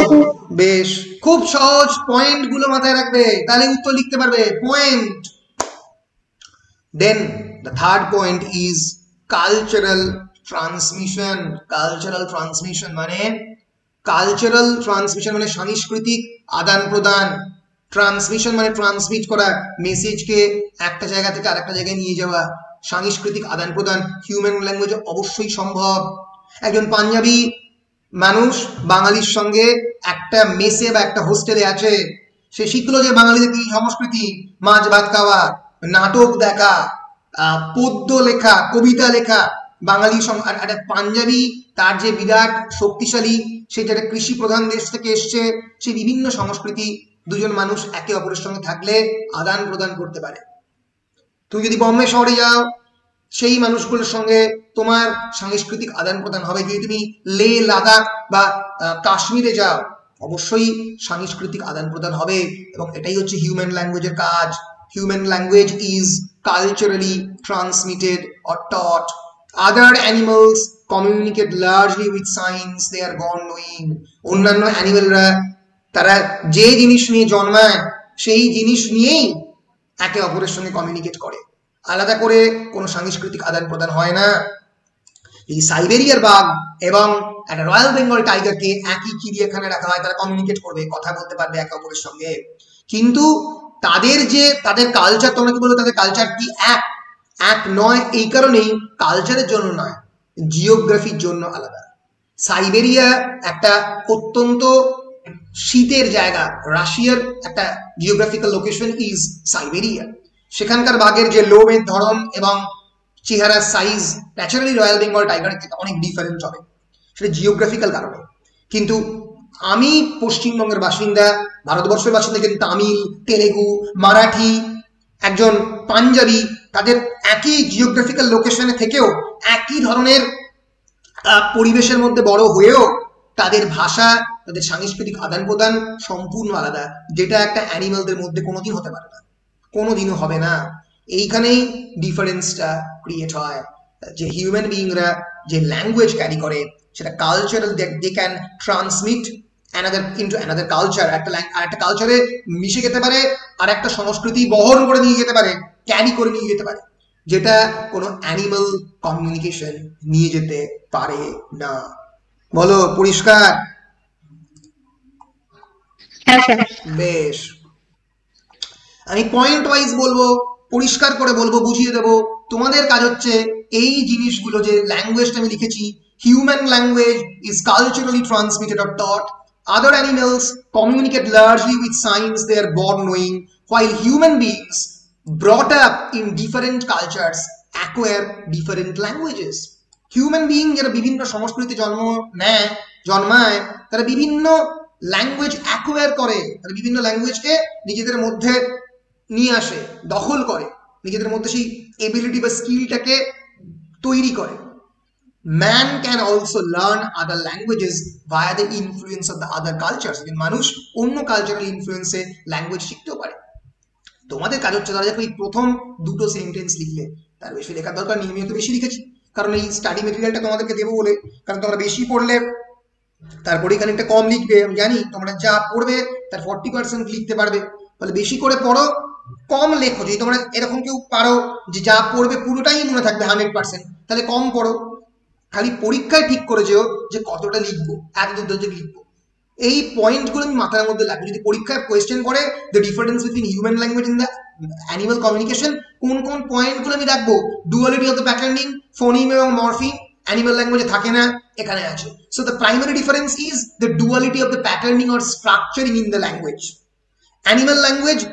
বেশ, খুব সহজ, পয়েন্ট গুলো মাথায় রাখবে, তাহলে উত্তর লিখতে পারবে। Point. Then the third point is cultural transmission. Cultural transmission মানে সাংস্কৃতিক আদান প্রদান। ট্রান্সমিশন মানে ট্রান্সমিট করা, মেসেজকে একটা জায়গা থেকে আরেকটা জায়গায় নিয়ে যাওয়া। সাংস্কৃতিক আদান প্রদান হিউম্যান ল্যাঙ্গুয়েজে অবশ্যই সম্ভব। একজন পাঞ্জাবি মানুষ বাঙালির সঙ্গে একটা মেসে বা একটা হোস্টেলে আছে, সে শিখলো যে বাঙালিদের কি সংস্কৃতি, মাছ ভাত খাওয়া, নাটক দেখা, পদ্য লেখা, কবিতা লেখা। বাঙালি একটা পাঞ্জাবি, তার যে বিরাট শক্তিশালী, সেটা একটা কৃষি প্রধান দেশ থেকে এসছে, সে বিভিন্ন সংস্কৃতি, দুজন মানুষ একে অপরের সঙ্গে থাকলে আদান প্রদান করতে পারে। তুমি যদি বম্বে শহরে যাও, সেই মানুষগুলোর সঙ্গে তোমার সাংস্কৃতিক আদান প্রদান হবে। যদি তুমি লে, লাদাখ বা কাশ্মীরে যাও, অবশ্যই সাংস্কৃতিক আদান প্রদান হবে। এবং এটাই হচ্ছে হিউম্যান ল্যাঙ্গুয়েজের কাজ। Human language is culturally transmitted or taught. Other animals communicate largely with signs they are born knowing. অন্যান্য অ্যানিমেলরা তারা যে জিনিস নিয়ে জন্মায় সেই জিনিস নিয়েই একে অপরের সঙ্গে কমিউনিকেট করে, আলাদা করে কোনো সাংস্কৃতিক আদান প্রদান হয় না। এই সাইবেরিয়ার বাঘ এবং একটা রয়্যাল বেঙ্গল টাইগারকে একই চিড়িয়াখানে রাখা হয়, তারা কমিউনিকেট করবে, কথা বলতে পারবে একে অপরের সঙ্গে। কিন্তু তাদের কালচার, তোমরা কি বলো তাদের কালচার কি এক নয়? এই কারণেই কালচারের জন্য নয়, জিওগ্রাফির জন্য আলাদা। সাইবেরিয়া একটা অত্যন্ত শীতের জায়গা, রাশিয়ার একটা জিওগ্রাফিক্যাল লোকেশন ইজ সাইবেরিয়া। সেখানকার বাঘের যে লোমের ধরন এবং চেহারার সাইজ ন্যাচারালি রয়্যাল বেঙ্গল টাইগারের থেকে অনেক ডিফারেন্ট হবে, সেটা জিওগ্রাফিক্যাল কারণে। কিন্তু আমি পশ্চিমবঙ্গের বাসিন্দা, ভারতবর্ষের বাসিন্দা, কিন্তু তামিল, তেলেগু, মারাঠি, একজন পাঞ্জাবি, তাদের একই জিওগ্রাফিক্যাল লোকেশনে থেকেও একই ধরনের পরিবেশের মধ্যে বড় হয়েও তাদের ভাষা, তাদের সাংস্কৃতিক আদান প্রদান সম্পূর্ণ আলাদা, যেটা একটা অ্যানিমালদের মধ্যে কোনোদিন হতে পারে না, কোনোদিনও হবে না। এইখানেই ডিফারেন্সটা ক্রিয়েট হয়। যে হিউম্যান বিইংরা যে ল্যাঙ্গুয়েজ ক্যারি করে, সেটা cultural, they can transmit into another culture, একটা কালচারে মিশে যেতে পারে, আর একটা সংস্কৃতি বহন করে নিয়ে যেতে পারে, ক্যারি করে নিয়ে যেতে পারে, যেটা কোনো অ্যানিমাল কমিউনিকেশন নিয়ে যেতে পারে না। বলো, পরিষ্কার? বেশ, আমি পয়েন্ট ওয়াইজ বলবো, পরিষ্কার করে বলবো, বুঝিয়ে দেবো। তোমাদের কাজ হচ্ছে এই জিনিসগুলো, যে ল্যাঙ্গুয়েজটা আমি লিখেছি, human language is culturally transmitted or taught. Other animals communicate largely with signs they are born knowing, while human beings brought up in different cultures acquire different languages. Human being যারা বিভিন্ন সংস্কৃতি জন্মায়, তারা বিভিন্ন ল্যাঙ্গুয়েজ অ্যাকোয়ার করে, তারা বিভিন্ন ল্যাঙ্গুয়েজকে নিজেদের মধ্যে নিয়ে আসে, দখল করে, নিজেদের মধ্যে সেই এবিলিটি বা স্কিলটাকে তৈরি করে। Man can also learn other languages via the influence of the other cultures. মানুষ অন্য কালচারাল ইনফ্লুয়েন্সে ল্যাঙ্গুয়েজ শিখতেও পারে। তোমাদের কাজ হচ্ছে, ধরা যাক এই প্রথম দুটো সেন্টেন্স লিখলে, তার বেশি লেখার দরকার নেই, আমি তো বেশি লিখেছি, কারণ এই স্টাডি মেটেরিয়ালটা তোমাদেরকে দেবো বলে। কারণ তোমরা বেশি পড়লে তারপরে খানিকটা কম লিখবে, আমি জানি। তোমরা যা পড়বে তার 40% লিখতে পারবে, তাহলে বেশি করে পড়ো, কম লেখো। যদি তোমরা এরকম কেউ পারো যে যা পড়বে পুরোটাই মনে থাকবে 100%, তাহলে কম পড়ো। খালি পরীক্ষায় ঠিক করে যেও যে কতটা লিখবো, 1-2 লিখবো। এই পয়েন্টগুলো আমি মাথার মধ্যে লাগবে। যদি পরীক্ষায় কোয়েশ্চেন করে the difference between human language in the animal communication, কোন কোন পয়েন্টগুলো আমি রাখবো, duality of the patterning, phoneme এবং মরফিম অ্যানিমাল ল্যাঙ্গুয়েজে থাকে না, এখানে আছে। So the primary difference is the duality of the patterning or structuring in the language. Animal language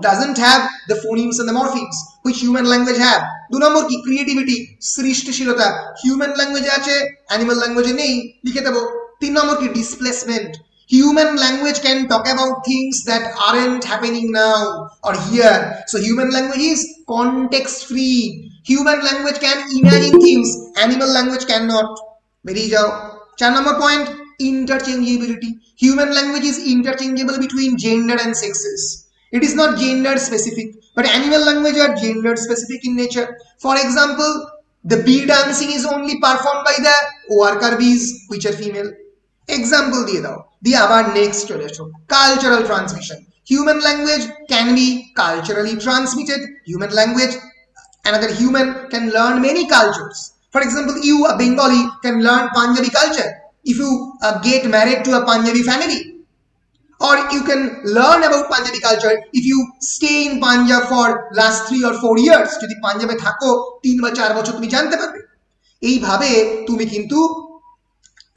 doesn't have the phonemes and the morphemes which human language have. 2 নম্বর কি, creativity, সৃষ্টিশীলতা, human ল্যাঙ্গুয়েজে আছে, animal ল্যাঙ্গুয়েজে নেই, লিখে দেবো। 3 নম্বর কি, displacement, Human language can talk about things that aren't happening now or here. So human language is context free. Human language can imagine things, animal language cannot. Very jao. 4 number point, interchangeability. Human language is interchangeable between gender and sexes. It is not gender specific, but animal language are gender specific in nature. For example, the bee dancing is only performed by the worker bees, which are female. Example দিয়ে দাও, দিয়ে আবার next চলে আসো। Cultural transmission. Human language can be culturally transmitted. Human language, another human can learn many cultures. For example, you, a Bengali, can learn Punjabi culture if you get married to a Punjabi family. Or you can learn about Punjabi culture if you stay in Punjab for last 3 or 4 years. যদি পাঞ্জাবে থাকো 3 বা 4 বছর তুমি জানতে পারবে। এইভাবে তুমি কিন্তু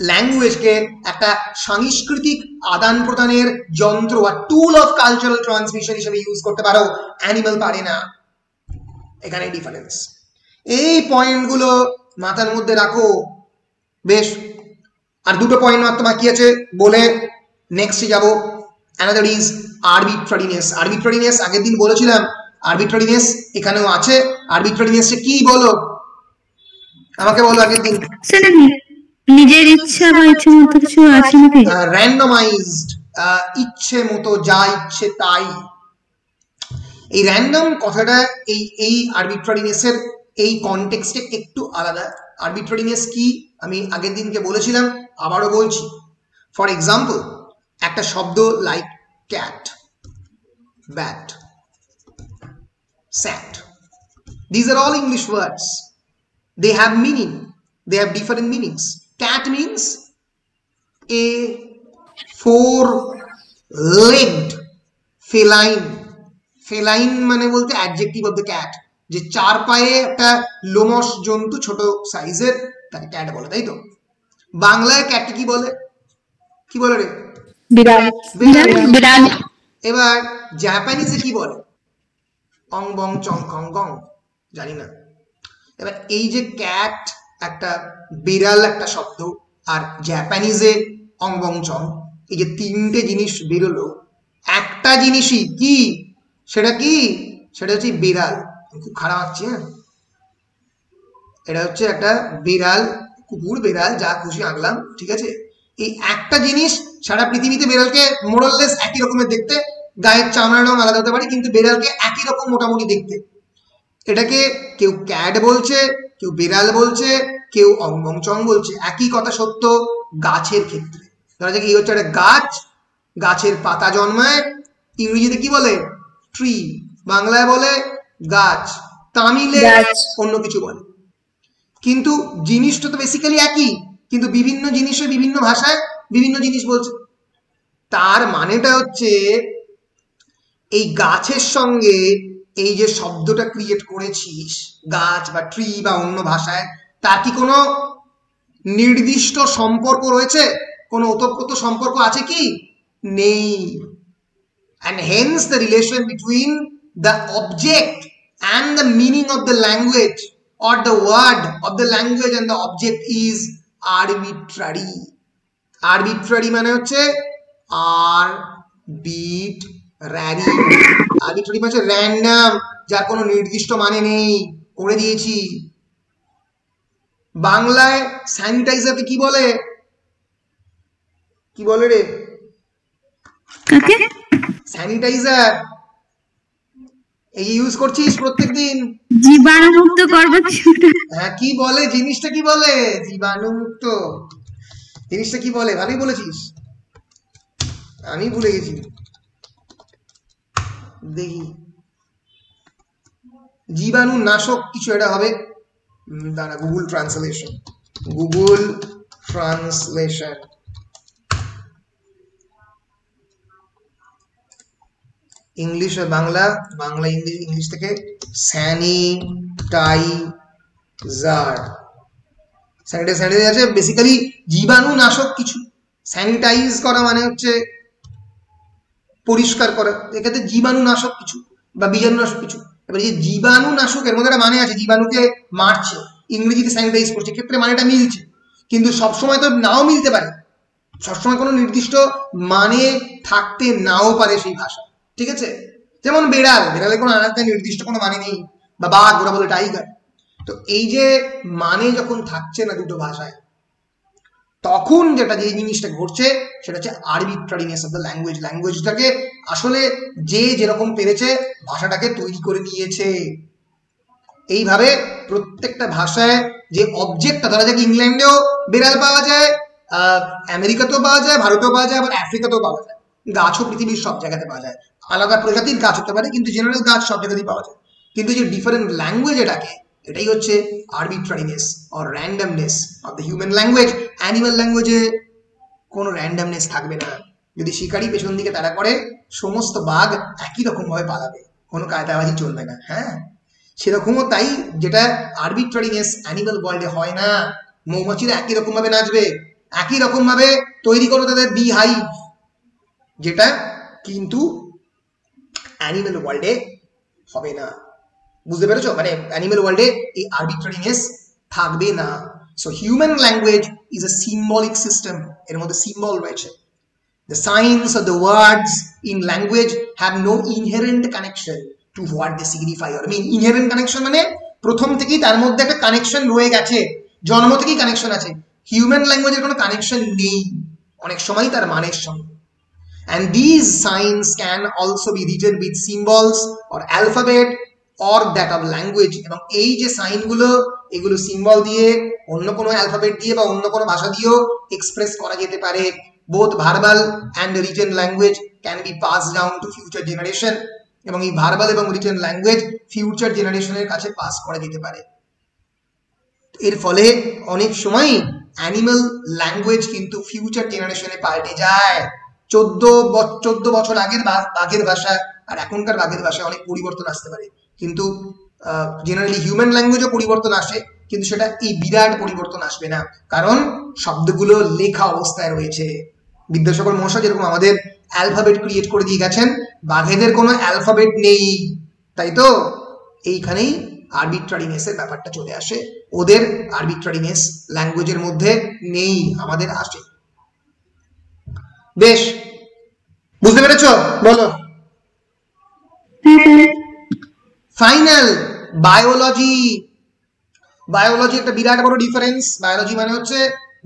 ল্যাঙ্গুয়েজকে একটা সাংস্কৃতিক আদান প্রদানের যন্ত্র বা টুল অফ কালচারাল ট্রান্সমিশন হিসেবে ইউজ করতে পারো। অ্যানিমাল পারে না। এখানে ডিফারেন্স। এই পয়েন্টগুলো মাথার মধ্যে রাখো। বেশ, আর দুটো পয়েন্ট মাত্র বাকি আছে বলে নেক্সটে যাব। Another is আরবিট্রারিনেস। আরবিট্রারিনেস আগের দিন বলেছিলাম, আরবিট্রারিনেস এখানেও আছে। আরবিট্রারিনেসটা কি বলো, আমাকে বলো আগের দিন। নিজের ইচ্ছা বা ইচ্ছে মতো কিছু আছে নাকি? র্যান্ডমাইজড, ইচ্ছে মতো যা ইচ্ছে তাই। এই র্যান্ডম কথাটা এই আরবিট্রারিনেসের এই কনটেক্সটে একটু আলাদা। আরবিট্রারিনেস কি আমি আগের দিনকে বলেছিলাম, আবারও বলছি। ফর এক্সাম্পল, একটা শব্দ like cat, bat, sat, these are all English words. They have meaning, they have different meanings. Cat means a four-legged feline. Feline মানে বলতে adjective of the cat, যে 4 পায়ে একটা লোমশ জন্তু, ছোট সাইজের, তাকে ক্যাট বলে, তাই তো? বাংলায় ক্যাটকে কি বলে, কি বলে রে? বিড়াল। বিড়াল। এবার জাপানিজে কি বলে? অং বং চং খং গং, জানি না। এবার এই যে ক্যাট একটা বিড়াল একটা শব্দ, আর জাপানিজে অং বং চং, এই যে তিনটে জিনিস বেরোলো, একটা জিনিসই কি, সেটা কি? সেটা হচ্ছে বিড়াল। খুব খারাপ লাগছে, হ্যাঁ, এটা হচ্ছে একটা বিড়াল, কুকুর, বিড়াল, যা খুশি আঁকলাম, ঠিক আছে? এই একটা জিনিস সারা পৃথিবীতে বিড়ালকে মোরাললেস একই রকমের দেখতে, গায়ের চামড়ার রং আলাদা হতে পারে, কিন্তু বিড়ালকে একই রকম মোটামুটি দেখতে। এটাকে কেউ ক্যাট বলছে, কেউ বিড়াল বলছে, কেউ অংবংচং বলছে। একই কথা সত্য গাছের ক্ষেত্রে। ধরা যাক এই হচ্ছে একটা গাছ, গাছের পাতা জন্মায়, ইংরেজিতে কি বলে? ট্রি, বাংলায় বলে গাছ, তামিলে অন্য কিছু বলে। কিন্তু জিনিসটা তো বেসিক্যালি একই, কিন্তু বিভিন্ন জিনিসে বিভিন্ন ভাষায় বিভিন্ন জিনিস বলছে। তার মানেটা হচ্ছে এই গাছের সঙ্গে এই যে শব্দটা ক্রিয়েট করেছিস, গাছ বা ট্রি বা অন্য ভাষায়, তার কি কোনো নির্দিষ্ট সম্পর্ক রয়েছে? কোনো ওতপ্রোত সম্পর্ক আছে কি? নেই। And hence the relation between the object and the meaning of the language or the word of the language and the object is arbitrary. Arbitrary মানে হচ্ছে arbitrary. Arbitrary মানে হচ্ছে random, যার কোনো নির্দিষ্ট মানে নেই, করে দিয়েছি। বাংলায় স্যানিটাইজারকে কি বলে? কি বলে রে? কাকে? স্যানিটাইজার এই ইউজ করছিস প্রত্যেকদিন, জীবাণুমুক্ত করবে। হ্যাঁ, কি বলে জিনিসটা? কি বলে? জীবাণুমুক্ত জিনিসটা কি বলে? ভালোই বলেছিস, আমি ভুলে গেছি। দেখি, জীবাণু নাশক কিছু এটা হবে, দাঁড়া, Google translation, Google translation. English Bangla, Bangla English, English থেকে স্যানিটাইজার। স্যানিটাইজার আছে বেসিক্যালি জীবাণু নাশক কিছু। স্যানিটাইজ করা মানে হচ্ছে পরিষ্কার করা, এক্ষেত্রে জীবাণু নাশক কিছু বা বীজাণু নাশক কিছু। এবার এই জীবাণু নাশকের মধ্যে একটা মানে আছে, জীবাণুকে মারছে, ইংরেজিতে স্যানিটাইজ করছে, ক্ষেত্রে মানেটা মিলছে, কিন্তু সবসময় তো নাও মিলতে পারে। সবসময় কোনো নির্দিষ্ট মানে থাকতে নাও পারে সেই ভাষা, ঠিক আছে? যেমন বেড়ালের কোনো আলাদা নির্দিষ্ট কোনো মানে নেই, বা বাঘ, ওরা বলে টাইগার। তো এই যে মানে যখন থাকছে না দুটো ভাষায়, তখন যেটা যে জিনিসটা ঘটছে সেটা হচ্ছে আরবিট্রারিনেস অফ দ্য ল্যাঙ্গুয়েজ। ল্যাঙ্গুয়েজটাকে আসলে যে যেরকম পেরেছে ভাষাটাকে তৈরি করে নিয়েছে। এইভাবে প্রত্যেকটা ভাষায় যে অবজেক্টটা, ধরা যাক ইংল্যান্ডেও বেড়াল পাওয়া যায়, আমেরিকাতেও পাওয়া যায়, ভারতেও পাওয়া যায়, আবার আফ্রিকাতেও পাওয়া যায়। গাছও পৃথিবীর সব জায়গাতে পাওয়া যায়, আলাদা প্রজাতির গাছ হতে পারে, কিন্তু জেনারেল গাছ সব জায়গাতেই পাওয়া যায়। কিন্তু যে ডিফারেন্ট ল্যাঙ্গুয়েজ এটাকে, এটাই হচ্ছে arbitrariness or randomness of the human language. Animal ল্যাঙ্গুয়েজে কোনো র্যান্ডমনেস থাকবে না। যদি শিকারি পেছন দিকে তাড়া করে, সমস্ত বাঘ একই রকম ভাবে পালাবে, কোনো কায়দাবাজি চলবে না। হ্যাঁ, সেরকমও তাই, যেটা আরবিট্রারিনেস অ্যানিমাল ওয়ার্ল্ডে হয় না। মৌমাছিরা একই রকম ভাবে নাচবে, একই রকম ভাবে তৈরি করো তাদের বি হাইভ, যেটা কিন্তু অ্যানিমাল ওয়ার্ল্ডে হবে না। বুঝতে পেরেছো? মানে অ্যানিমাল ওয়ার্ল্ডে এই আরবিট্রারিনেস থাকবে না। So human language is a symbolic system, এর মধ্যে সিম্বল রয়েছে। The signs of the words in language have no inherent connection to what they signify. I mean, inherent connection মানে প্রথম থেকেই তার মধ্যে একটা কানেকশন রয়ে গেছে, জন্ম থেকেই কানেকশন আছে। হিউম্যান ল্যাঙ্গুয়েজের কোনো কানেকশন নেই, অনেক সময় তার মানের সঙ্গে। And these signs can also be written with symbols or alphabet or that of language. এবং এই যে সাইনগুলো, এগুলো সিম্বল দিয়ে, অন্য কোনো অ্যালফাবেট দিয়ে বা অন্য কোনো ভাষা দিয়েও এক্সপ্রেস করা যেতে পারে। Both verbal and written language can be passed down to future generation. এবং এই ভার্বাল এবং রিটেন ল্যাঙ্গুয়েজ ফিউচার জেনারেশনের কাছে পাস করা যেতে পারে। এর ফলে অনেক সময় অ্যানিমাল ল্যাঙ্গুয়েজ কিন্তু ফিউচার জেনারেশনে পাল্টে যায়। 14 বছর আগের বাঘের ভাষা আর এখনকার বাঘের ভাষায় অনেক পরিবর্তন আসতে পারে, কিন্তু জেনারেলি হিউম্যান ল্যাঙ্গুয়েজও পরিবর্তন আসে, কিন্তু সেটা এই বিরাট পরিবর্তন আসবে না, কারণ শব্দগুলো লেখা অবস্থায় রয়েছে। বিদ্যাসাগর মহাশয় যেরকম আমাদের অ্যালফাবেট ক্রিয়েট করে দিয়ে গেছেন, বাঘেদের কোনো অ্যালফাবেট নেই, তাই তো এইখানেই আরবিট্রারিনেসের ব্যাপারটা চলে আসে। ওদের আরবিট্রারিনেস ল্যাঙ্গুয়েজের মধ্যে নেই, আমাদের আসে। বেশ, বুঝতে পেরেছো? বলো। Final, biology. বায়োলজি একটা বিরাট বড় ডিফারেন্স। বায়োলজি মানে হচ্ছে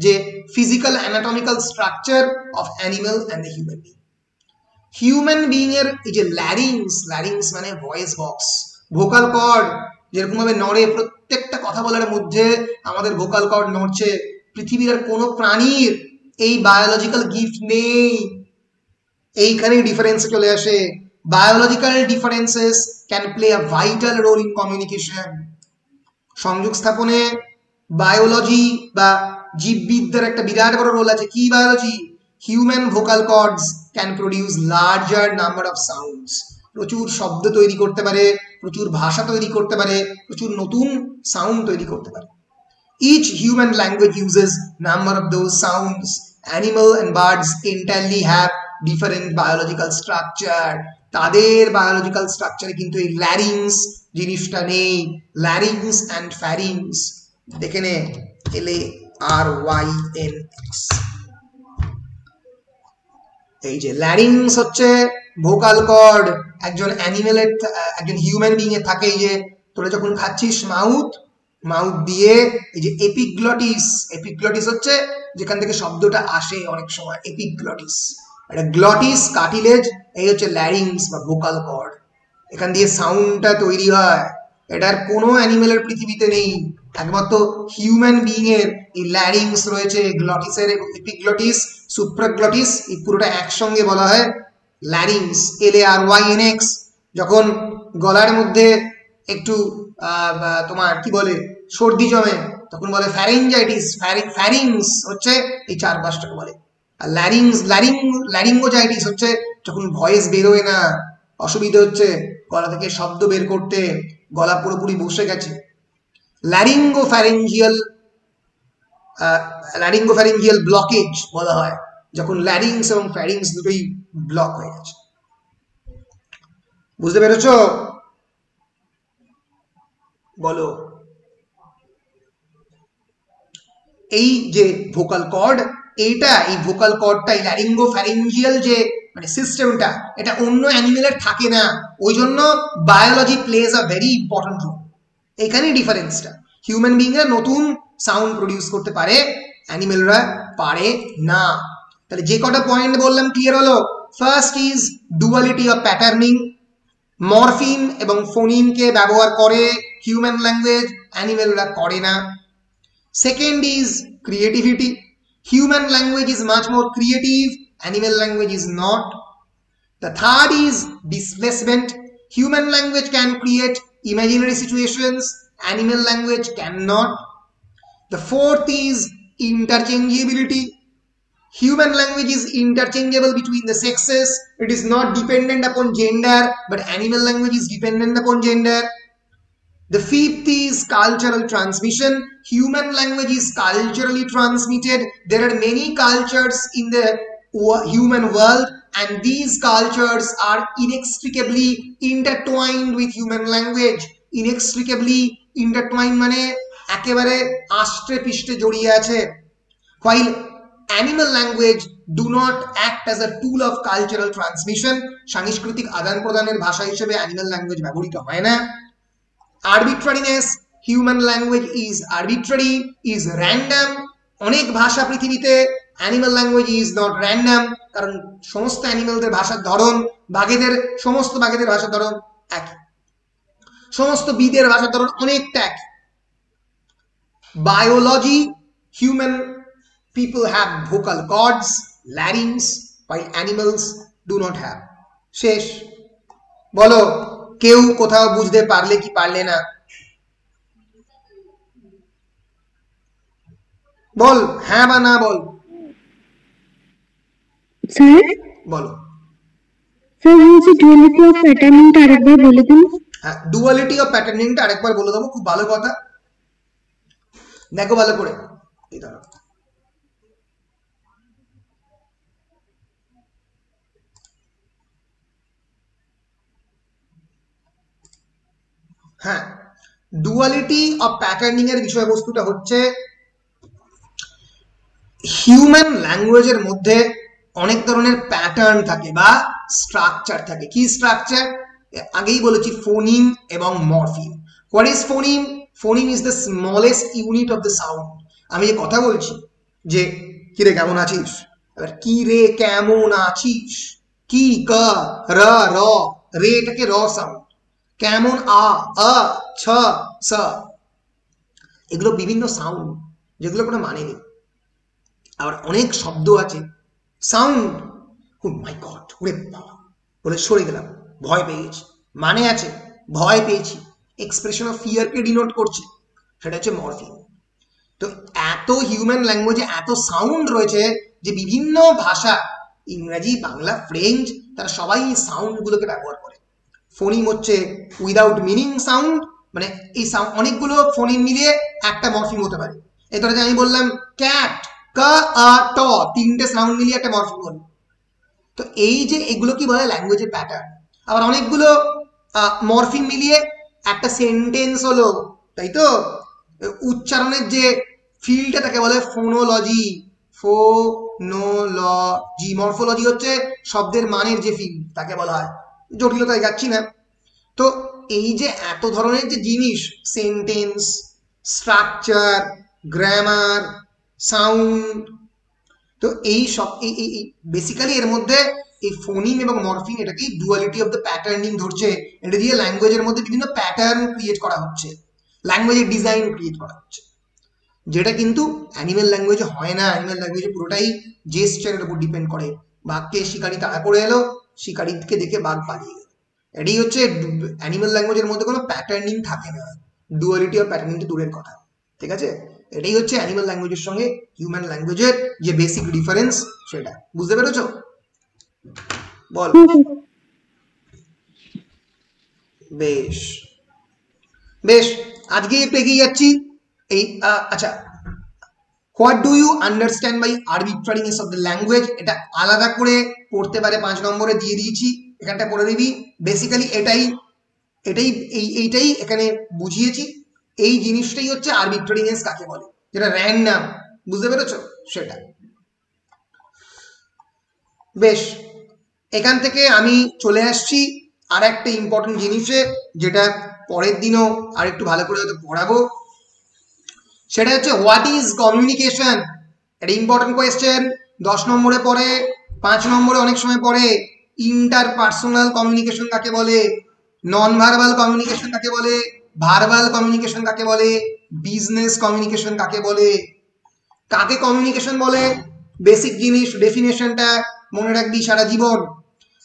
যে physical anatomical structure of animal and the human being. Human being এর এই যে ল্যারিংস মানে ভয়েস বক্স, ভোকাল কর্ড যেরকম ভাবে নড়ে, প্রত্যেকটা কথা বলার মধ্যে আমাদের ভোকাল কর্ড নড়ছে। পৃথিবীর আর কোনো প্রাণীর এই বায়োলজিক্যাল গিফট নেই। এইখানেই ডিফারেন্স চলে আসে। Biological differences can play a vital role in communication. সংযোগ স্থাপনে বায়োলজি বা জীববিদ্যার একটা বিরাট বড় রোল আছে। কি biology? Human vocal chords can produce larger number of sounds. প্রচুর শব্দ তৈরি করতে পারে, প্রচুর ভাষা তৈরি করতে পারে, প্রচুর নতুন সাউন্ড তৈরি করতে পারে। Each human language uses number of those sounds. Animal and birds entirely have different biological structure. তাদের বায়োলজিক্যাল স্ট্রাকচারে কিন্তু এই ল্যারিংস জিনিসটা নেই। ল্যারিংস অ্যান্ড ফ্যারিংস, দেখে নে, LARYNX। এই যে ল্যারিংস হচ্ছে ভোকাল কর্ড, একজন অ্যানিমেলের, একজন হিউম্যান বিং এর থাকে। এই যে তোরা যখন খাচ্ছিস মাউথ দিয়ে, এই যে এপিগ্লটিস হচ্ছে যেখান থেকে শব্দটা আসে অনেক সময়, এপিগ্লটিস। এটা গ্লটিস, কার্টিলেজ, এই হচ্ছে ল্যারিংস বা ভোকাল কর্ড, এখান দিয়ে সাউন্ডটা তৈরি হয়। এটার কোনো অ্যানিমেলের পৃথিবীতে নেই, একমাত্র হিউম্যান বিং এর এই ল্যারিংস রয়েছে। গ্লটিসের এপিগ্লটিস, সুপ্রাগ্লটিস, এই পুরোটা একসঙ্গে বলা হয় ল্যারিংস, LARYNX। যখন গলার মধ্যে একটু তোমার কি বলে সর্দি জমে, তখন বলে ফ্যারিঞ্জাইটিস। ফ্যারিংস হচ্ছে এই 4-5টাকে বলে। আর ল্যারিঙ্গোজাইটিস হচ্ছে যখন ভয়েস বেরোয় না, অসুবিধা হচ্ছে গলা থেকে শব্দ বের করতে, গলা পুরোপুরি বসে গেছে। ল্যারিঙ্গোফ্যারিঞ্জিয়াল ব্লকেজ বলা হয় যখন ল্যারিংস এবং ফ্যারিংস দুটোই ব্লক হয়ে গেছে। বুঝতে পেরেছো? বলো। এই যে ভোকাল কর্ড, এইটা এই ভোকাল কর্ডটা এই ল্যারিঙ্গো ফ্যারিঞ্জিয়াল যে মানে সিস্টেমটা এটা অন্য অ্যানিমেলের থাকে না, ওই জন্য biology plays a very important role. এখানেই ডিফারেন্সটা, হিউম্যান বিংরা নতুন সাউন্ড প্রডিউস করতে পারে, অ্যানিমেলরা পারে না। তাহলে যে কটা পয়েন্ট বললাম ক্লিয়ার হলো? First is duality of patterning, morpheme এবং ফোনিমকে ব্যবহার করে হিউম্যান ল্যাঙ্গুয়েজ, অ্যানিমেলরা করে না। Second is creativity, human language is much more creative, animal language is not. The third is displacement, human language can create imaginary situations, animal language cannot. The fourth is interchangeability, human language is interchangeable between the sexes, it is not dependent upon gender, but animal language is dependent upon gender. The fifth is cultural transmission, human language is culturally transmitted, there are many cultures in the human world and these cultures are inextricably intertwined with human language. Inextricably intertwined মানে একেবারে আষ্টে পৃষ্ঠে জড়িয়ে আছে। While animal language do not act as a tool of cultural transmission, সাংস্কৃতিক আদান প্রদানের ভাষা হিসেবে animal language ব্যবহৃত হয় না। Arbitrariness, human language is arbitrary, is random, অনেক ভাষা পৃথিবীতে, animal language is not random, কারণ সমস্ত অ্যানিমেলদের ভাষার ধরন, বাঘেদের সমস্ত বাঘেদের ভাষার ধরন একই, সমস্ত বিদের ভাষার ধরন অনেকটা একই। Biology, human people have vocal cords, larynx, while animals do not have. শেষ। বলো কেউ কোথাও বুঝতে পারলে কি পারলে না? বল হ্যাঁ বা না বল। স্যার বলো। স্যার বলছি ডুয়ালিটি অফ প্যাটার্নিংটা আরেকবার বলে দিন। হ্যাঁ, ডুয়ালিটি অফ প্যাটার্নিংটা আরেকবার বলে দেবো, খুব ভালো কথা, দেখো ভালো করে। এই ধরো হ্যাঁ, ডুয়ালিটি অফ প্যাটার্নিং এর বিষয়বস্তুটা হচ্ছে হিউম্যান ল্যাঙ্গুয়েজের মধ্যে অনেক ধরনের প্যাটার্ন থাকে বা স্ট্রাকচার থাকে। কি স্ট্রাকচার? আগেই বলেছি ফোনিম এবং morpheme. What is phoneme? Phoneme is the smallest unit of the sound. আমি যে কথা বলছি যে কি রে কেমন আছিস, এবার কি রে কেমন আছিস, কি ক র র, রে এটাকে র সাউন্ড, কেমন আ আ ছ স, এগুলো বিভিন্ন সাউন্ড যেগুলো কোনো মানে নেই। আবার অনেক শব্দ আছে সাউন্ড, ও মাই গড, ওরে বাবা বলে সরে গেলাম, ভয় পেয়ে গেছি, মানে আছে ভয় পেয়েছি, এক্সপ্রেশন অফ ফিয়ারকে ডিনোট করছে, সেটা হচ্ছে মরফিম। তো এত হিউম্যান ল্যাঙ্গুয়েজে এত সাউন্ড রয়েছে যে বিভিন্ন ভাষা, ইংরেজি, বাংলা, ফ্রেঞ্চ, তারা সবাই এই সাউন্ডগুলোকে ব্যবহার করে। ফোনিম হচ্ছে উইদাউট মিনিং সাউন্ড, মানে এই সাউন্ড অনেকগুলো ফোনিম মিলিয়ে একটা মরফিম হতে পারে। এই ধরে যে আমি বললাম ক্যাট, ক আ ট, তিনটে সাউন্ড মিলিয়ে একটা মরফিম হলো। তো এই যে এগুলো কি বলে ল্যাঙ্গুয়েজের প্যাটার্ন। আবার অনেকগুলো মরফিম মিলিয়ে একটা সেন্টেন্স হলো, তাই তো? উচ্চারণের যে ফিল্ডটা তাকে বলে ফোনোলজি। ফোনোলজি, মরফোলজি হচ্ছে শব্দের মানের যে ফিল্ড, তাকে বলা হয়। জটিলতায় যাচ্ছি না। তো এই যে এত ধরনের যে জিনিস, সেন্টেন্স, স্ট্রাকচার, গ্রামার, সাউন্ড, তো এই সব এই বেসিক্যালি এর মধ্যে এই ফোনিম এবং মরফিম এটাকেই ডুয়ালিটি অফ দ্য প্যাটার্নিং ধরছে। এটা দিয়ে ল্যাঙ্গুয়েজের মধ্যে বিভিন্ন প্যাটার্ন ক্রিয়েট করা হচ্ছে, ল্যাঙ্গুয়েজের ডিজাইন ক্রিয়েট করা হচ্ছে, যেটা কিন্তু অ্যানিমেল ল্যাঙ্গুয়েজে হয় না। অ্যানিমেল ল্যাঙ্গুয়েজে পুরোটাই জেস্চারের উপর ডিপেন্ড করে। বাঘকে শিকারি তাড়া করে এলো, শিকারিকে দেখে বাঘ পালিয়ে গেল, এটাই হচ্ছে অ্যানিমেল ল্যাঙ্গুয়েজের মধ্যে কোনো প্যাটার্নিং থাকে না। ডুয়ালিটি অফ প্যাটার্নিং তো দূরের কথা, ঠিক আছে? এটাই হচ্ছে অ্যানিমেল ল্যাঙ্গুয়েজের সঙ্গে হিউম্যান ল্যাঙ্গুয়েজের যে বেসিক ডিফারেন্স, সেটা বুঝতে পেরেছো? বল। বেশ বেশ, আজকে একটু এগিয়ে যাচ্ছি। এই আচ্ছা, what do you understand by arbitrariness of the language, এটা আলাদা করে পড়তে পারে, 5 নম্বরে দিয়ে দিয়েছি, এখানটা পড়ে দিবি। বেসিক্যালি এইটাই এখানে বুঝিয়েছি। এই জিনিসটাই হচ্ছে আরবিট্রারিনেস কাকে বলে, যেটা র্যান্ডম, বুঝতে পেরেছো? সেটা বেশ, এখান থেকে আমি চলে আসছি আর একটা ইম্পর্টেন্ট জিনিসে, যেটা পরের দিনও আর একটু ভালো করে হয়তো পড়াবো। সেটা হচ্ছে হোয়াট ইজ কমিউনিকেশন। একটা ইম্পর্টেন্ট কোয়েশ্চেন, 10 নম্বরে পড়ে, 5 নম্বরে অনেক সময় পড়ে। ইন্টারপার্সোনাল কমিউনিকেশন কাকে বলে, নন ভার্বাল কমিউনিকেশন কাকে বলে, ভার্বাল কমিউনিকেশন কাকে বলে, বিজনেস কমিউনিকেশন কাকে বলে। কাকে কমিউনিকেশন বলে, বেসিক জিনিস, ডেফিনেশনটা মনে রাখবি সারা জীবন।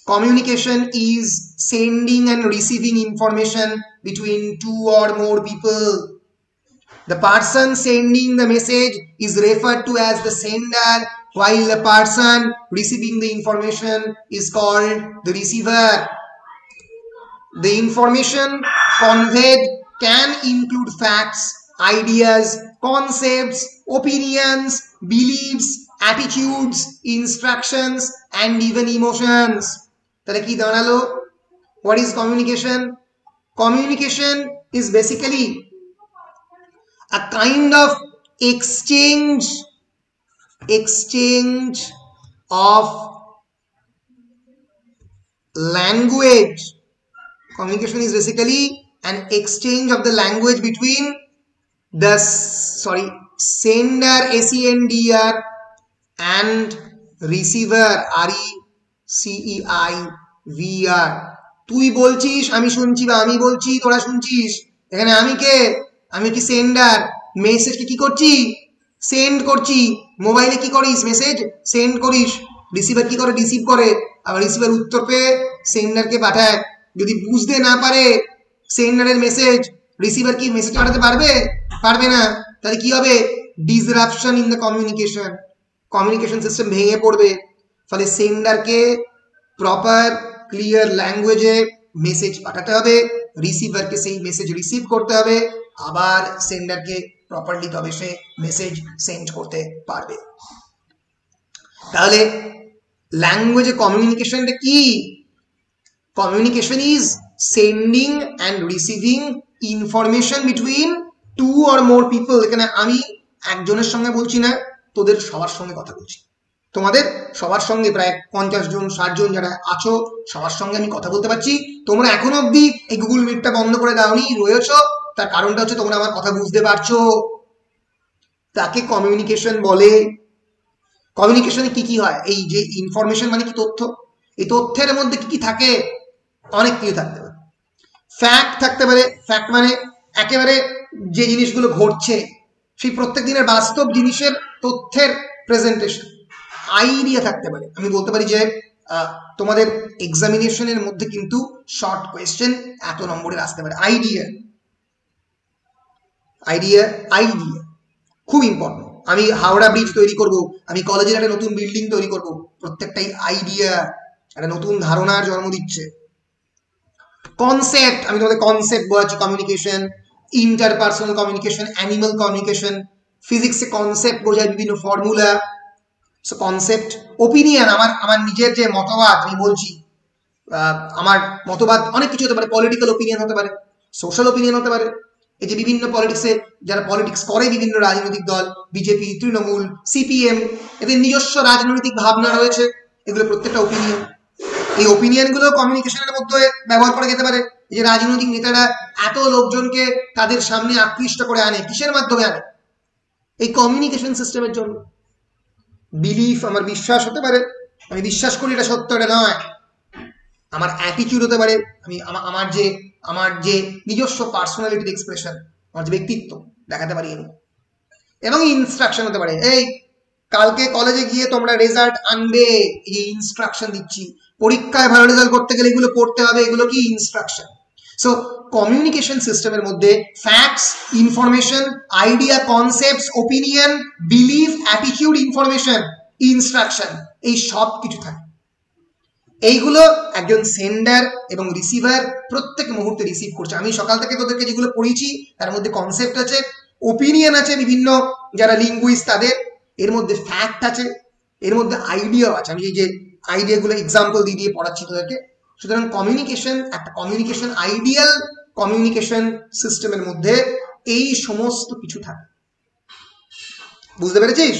Communication is sending and receiving information between two or more people. The person sending the message is referred to as the sender, while the person receiving the information is called the receiver. The information conveyed can include facts, ideas, concepts, opinions, beliefs, attitudes, instructions, and even emotions. তাহলে কি দাঁড়ালো? What is communication? Communication is basically a kind of exchange of language. Communication is basically an exchange of the language between the sender, SENDER, and receiver, RECEIVER. তুই বলছিস, আমি শুনছি, বা আমি বলছি, তোরা শুনছিস। এখানে আমি কে? আমি কি সেন্ডার। মেসেজকে কি করছি? সেন্ড করছি। মোবাইলে কি করিস? মেসেজ সেন্ড করিস। রিসিভার কি করে? রিসিভ করে। আবার রিসিভার উত্তর পেয়ে সেন্ডারকে পাঠায়। যদি বুঝতে না পারে সেন্ডারের মেসেজ, রিসিভার কি মেসেজ পাঠাতে পারবে? পারবে না। তাহলে কি হবে? Disruption in the communication. Communication system ভেঙে পড়বে। ফলে সেন্ডারকে প্রপার ক্লিয়ার ল্যাঙ্গুয়েজে মেসেজ পাঠাতে হবে, রিসিভারকে সেই মেসেজ রিসিভ করতে হবে, আবার সেন্ডারকে প্রপারলি তবে সে মেসেজ সেন্ড করতে পারবে। তাহলে ল্যাঙ্গুয়েজে কমিউনিকেশনটা কি? Communication is sending and receiving information between two or more people. এখানে আমি একজনের সঙ্গে বলছি না, তোদের সবার সঙ্গে কথা বলছি। তোমাদের সবার সঙ্গে, প্রায় 50 জন 60 জন যারা আছো, সবার সঙ্গে আমি কথা বলতে পারছি। তোমরা এখনো অব্দি এই গুগল মিটটা বন্ধ করে দাওনি, রয়েছো। তার কারণটা হচ্ছে তোমরা আমার কথা বুঝতে পারছো। তাকে কমিউনিকেশন বলে। কমিউনিকেশনে কি কি হয়? এই যে ইনফরমেশন মানে কি? তথ্য। এই তথ্যের মধ্যে কি কি থাকে? অনেক কিছু থাকতে পারে। ফ্যাক্ট থাকতে পারে। ফ্যাক্ট মানে একেবারে যে জিনিসগুলো ঘটছে, সেই প্রত্যেক দিনের বাস্তব জিনিসের তথ্যের প্রেজেন্টেশন। আইডিয়া থাকতে পারে। আমি বলতে পারি যে তোমাদের এক্সামিনেশনের মধ্যে কিন্তু শর্ট কোয়েশ্চেন এত নম্বরের আসতে পারে। আইডিয়া আইডিয়া আইডিয়া খুব ইম্পর্টেন্ট। আমি হাওড়া ব্রিজ তৈরি করব, আমি কলেজের একটা নতুন বিল্ডিং তৈরি করব, প্রত্যেকটাই আইডিয়া, একটা নতুন ধারণার জন্ম দিচ্ছে। কনসেপ্ট, আমি তোমাদের কনসেপ্ট বোঝাচ্ছি। Communication, interpersonal communication, animal communication. ফিজিক্সে কনসেপ্ট বোঝায় বিভিন্ন ফর্মুলা। So concept. ওপিনিয়ন, আমার নিজের যে মতবাদ, আমি বলছি আমার মতবাদ অনেক কিছু হতে পারে। পলিটিক্যাল ওপিনিয়ন হতে পারে, সোশ্যাল ওপিনিয়ন হতে পারে। এই যে বিভিন্ন পলিটিক্সে যারা পলিটিক্স করে, বিভিন্ন রাজনৈতিক দল, বিজেপি, তৃণমূল, সিপিএম, এদের নিজস্ব রাজনৈতিক ভাবনা রয়েছে। এগুলো প্রত্যেকটা ওপিনিয়ন। এই ওপিনিয়নগুলো কমিউনিকেশনের মধ্যে ব্যবহার করা যেতে পারে। এই যে রাজনৈতিক নেতারা এত লোকজনকে তাদের সামনে আকৃষ্ট করে আনে, কিসের মাধ্যমে আনে? এই কমিউনিকেশন সিস্টেমের জন্য। বিলিফ, আমার বিশ্বাস হতে পারে, আমি বিশ্বাস করি এটা সত্য, এটা নয়। আমার অ্যাটিটিউড হতে পারে, আমি আমার যে নিজস্ব পার্সোনালিটির এক্সপ্রেশন, আমার যে ব্যক্তিত্ব দেখাতে পারি আমি। এবং ইনস্ট্রাকশন হতে পারে, এই কালকে কলেজে গিয়ে তোমরা রেজাল্ট আনবে, এই ইনস্ট্রাকশন দিচ্ছি। পরীক্ষায় ভালো রেজাল্ট করতে গেলে এগুলো পড়তে হবে, এগুলো কি? ইনস্ট্রাকশন। সো কমিউনিকেশন সিস্টেমের মধ্যে facts, information, idea, concepts, opinion, belief, attitude, information, instruction, এই সব কিছু থাকে। এইগুলো একজন সেন্ডার এবং রিসিভার প্রত্যেক মুহূর্তে রিসিভ করছে। আমি সকাল থেকে তোদেরকে যেগুলো পড়িয়েছি তার মধ্যে কনসেপ্ট আছে, ওপিনিয়ন আছে বিভিন্ন যারা লিঙ্গুইস্ট তাদের, এর মধ্যে ফ্যাক্ট আছে, এর মধ্যে আইডিয়াও আছে। আমি এই যে আইডিয়াগুলো এক্সাম্পল দিয়ে দিয়ে পড়াচ্ছি তোদেরকে। সুতরাং কমিউনিকেশন, একটা কমিউনিকেশন, আইডিয়াল কমিউনিকেশন সিস্টেমের মধ্যে এই সমস্ত কিছু থাকে। বুঝতে পেরেছিস?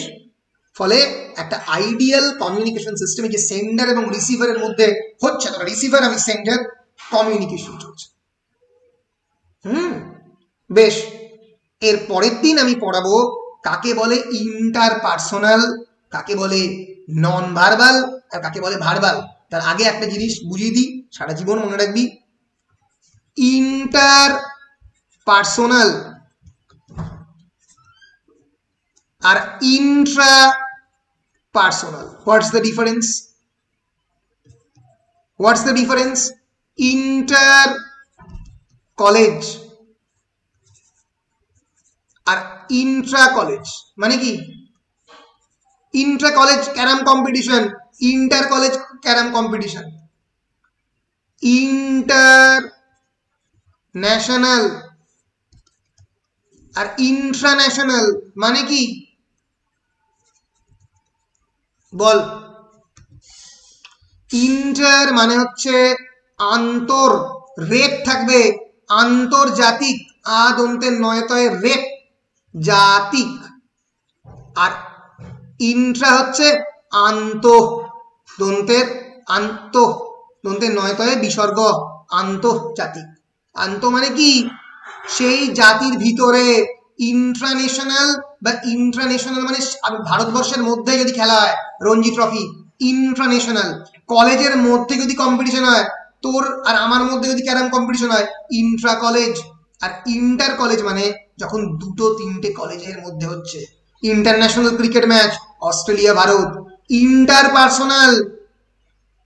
ফলে একটা আইডিয়াল কমিউনিকেশন সিস্টেমে যে সেন্ডার এবং রিসিভারের মধ্যে হচ্ছে, ধরো রিসিভার আমি সেন্ডার কমিউনিকেশন চলছে। বেশ, এর পরের দিন আমি পড়াবো কাকে বলে ইন্টারপার্সোনাল, কাকে বলে নন ভার্বাল, আর কাকে বলে ভার্বাল। তার আগে একটা জিনিস বুঝিয়ে দিই, সারা জীবন মনে রাখবি। ইন্টারপার্সোনাল আর intra personal, what's the difference? What's the difference? Inter college আর ইন্ট্রা কলেজ মানে কি? Intra college carrom competition, inter college carrom competition. Inter national আর ইন্ট্রান্যাশনাল মানে কি বল? ইন্টার মানে হচ্ছে আন্তর, রেট থাকবে, আন্তর্জাতিক, আদন্তের নয়তয় রেট, জাতিক। আর ইন্ট্রা হচ্ছে আন্ত, দন্তের আন্ত, দন্তের নয়তয়ে বিসর্গ, আন্তর্জাতিক। আন্ত মানে কি? সেই জাতির ভিতরে। ইন্ট্রান্যাশনাল বা ইন্ট্রান্যাশনাল মানে ভারতবর্ষের মধ্যে যদি খেলা হয় রঞ্জি ট্রফি, ইন্ট্রান্যাশনাল। কলেজের মধ্যে যদি কম্পিটিশন হয়, তোর আর আমার মধ্যে যদি ক্যারাম কম্পিটিশন হয়, ইন্ট্রা কলেজ। আর ইন্টার কলেজ মানে যখন দুটো তিনটে কলেজের মধ্যে হচ্ছে। International cricket match Australia Bharat. Interpersonal,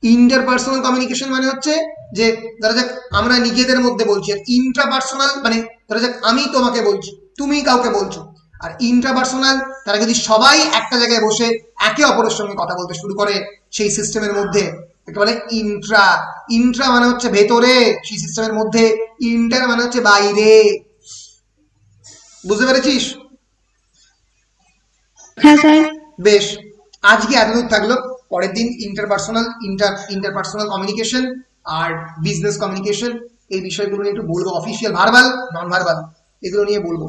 interpersonal communication মানে হচ্ছে যে ধরা যাক আমরা নিজেদের মধ্যে বলছি, আর ইন্ট্রাপার্সোনাল মানে ধরা যাক আমি তোমাকে বলছি, তুমি কাউকে বলছো। আর ইন্ট্রাপার্সোনাল তারা যদি সবাই একটা জায়গায় বসে একে অপরের সঙ্গে কথা বলতে শুরু করে সেই সিস্টেমের মধ্যে, একে বলে ইন্ট্রা। ইন্ট্রা মানে হচ্ছে ভেতরে সেই সিস্টেমের মধ্যে, ইন্টার মানে হচ্ছে বাইরে। বুঝতে পেরেছিস? হ্যাঁ স্যার। বেশ, আজকে এতদূর থাকলো। পরের দিন ইন্টারপার্সোনাল কমিউনিকেশন আর বিজনেস কমিউনিকেশন এই বিষয়গুলো নিয়ে একটু বলবো। অফিসিয়াল ভার্বাল, নন ভার্বাল এগুলো নিয়ে বলবো,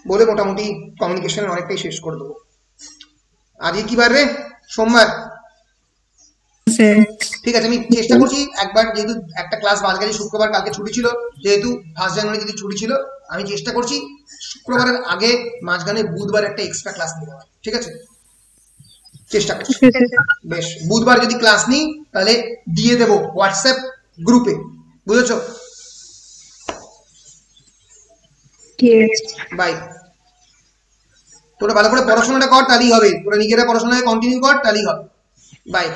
বলে মোটামুটি কমিউনিকেশন অনেকটাই শেষ করে দেবো। আজকে কি বার রে? সোমবার। ঠিক আছে, আমি চেষ্টা করছি একবার, যেহেতু একটা ক্লাস বাদ গেছে শুক্রবার, কালকে ছুটি ছিল, যেহেতু 1 জানুয়ারি যদি ছুটি ছিল, আমি চেষ্টা করছি শুক্রবারের আগে মাঝখানে বুধবার একটা এক্সট্রা ক্লাস নিয়ে নেওয়ার। ঠিক আছে, চেষ্টা করছি। বেশ, বুধবার যদি ক্লাস নিই তাহলে দিয়ে দেবো হোয়াটসঅ্যাপ গ্রুপে, বুঝেছো? বাই। তোরা ভালো করে পড়াশোনাটা কর, তাহলেই হবে। তোরা নিজেরা পড়াশোনায় কন্টিনিউ কর, তাহলেই হবে। বাই।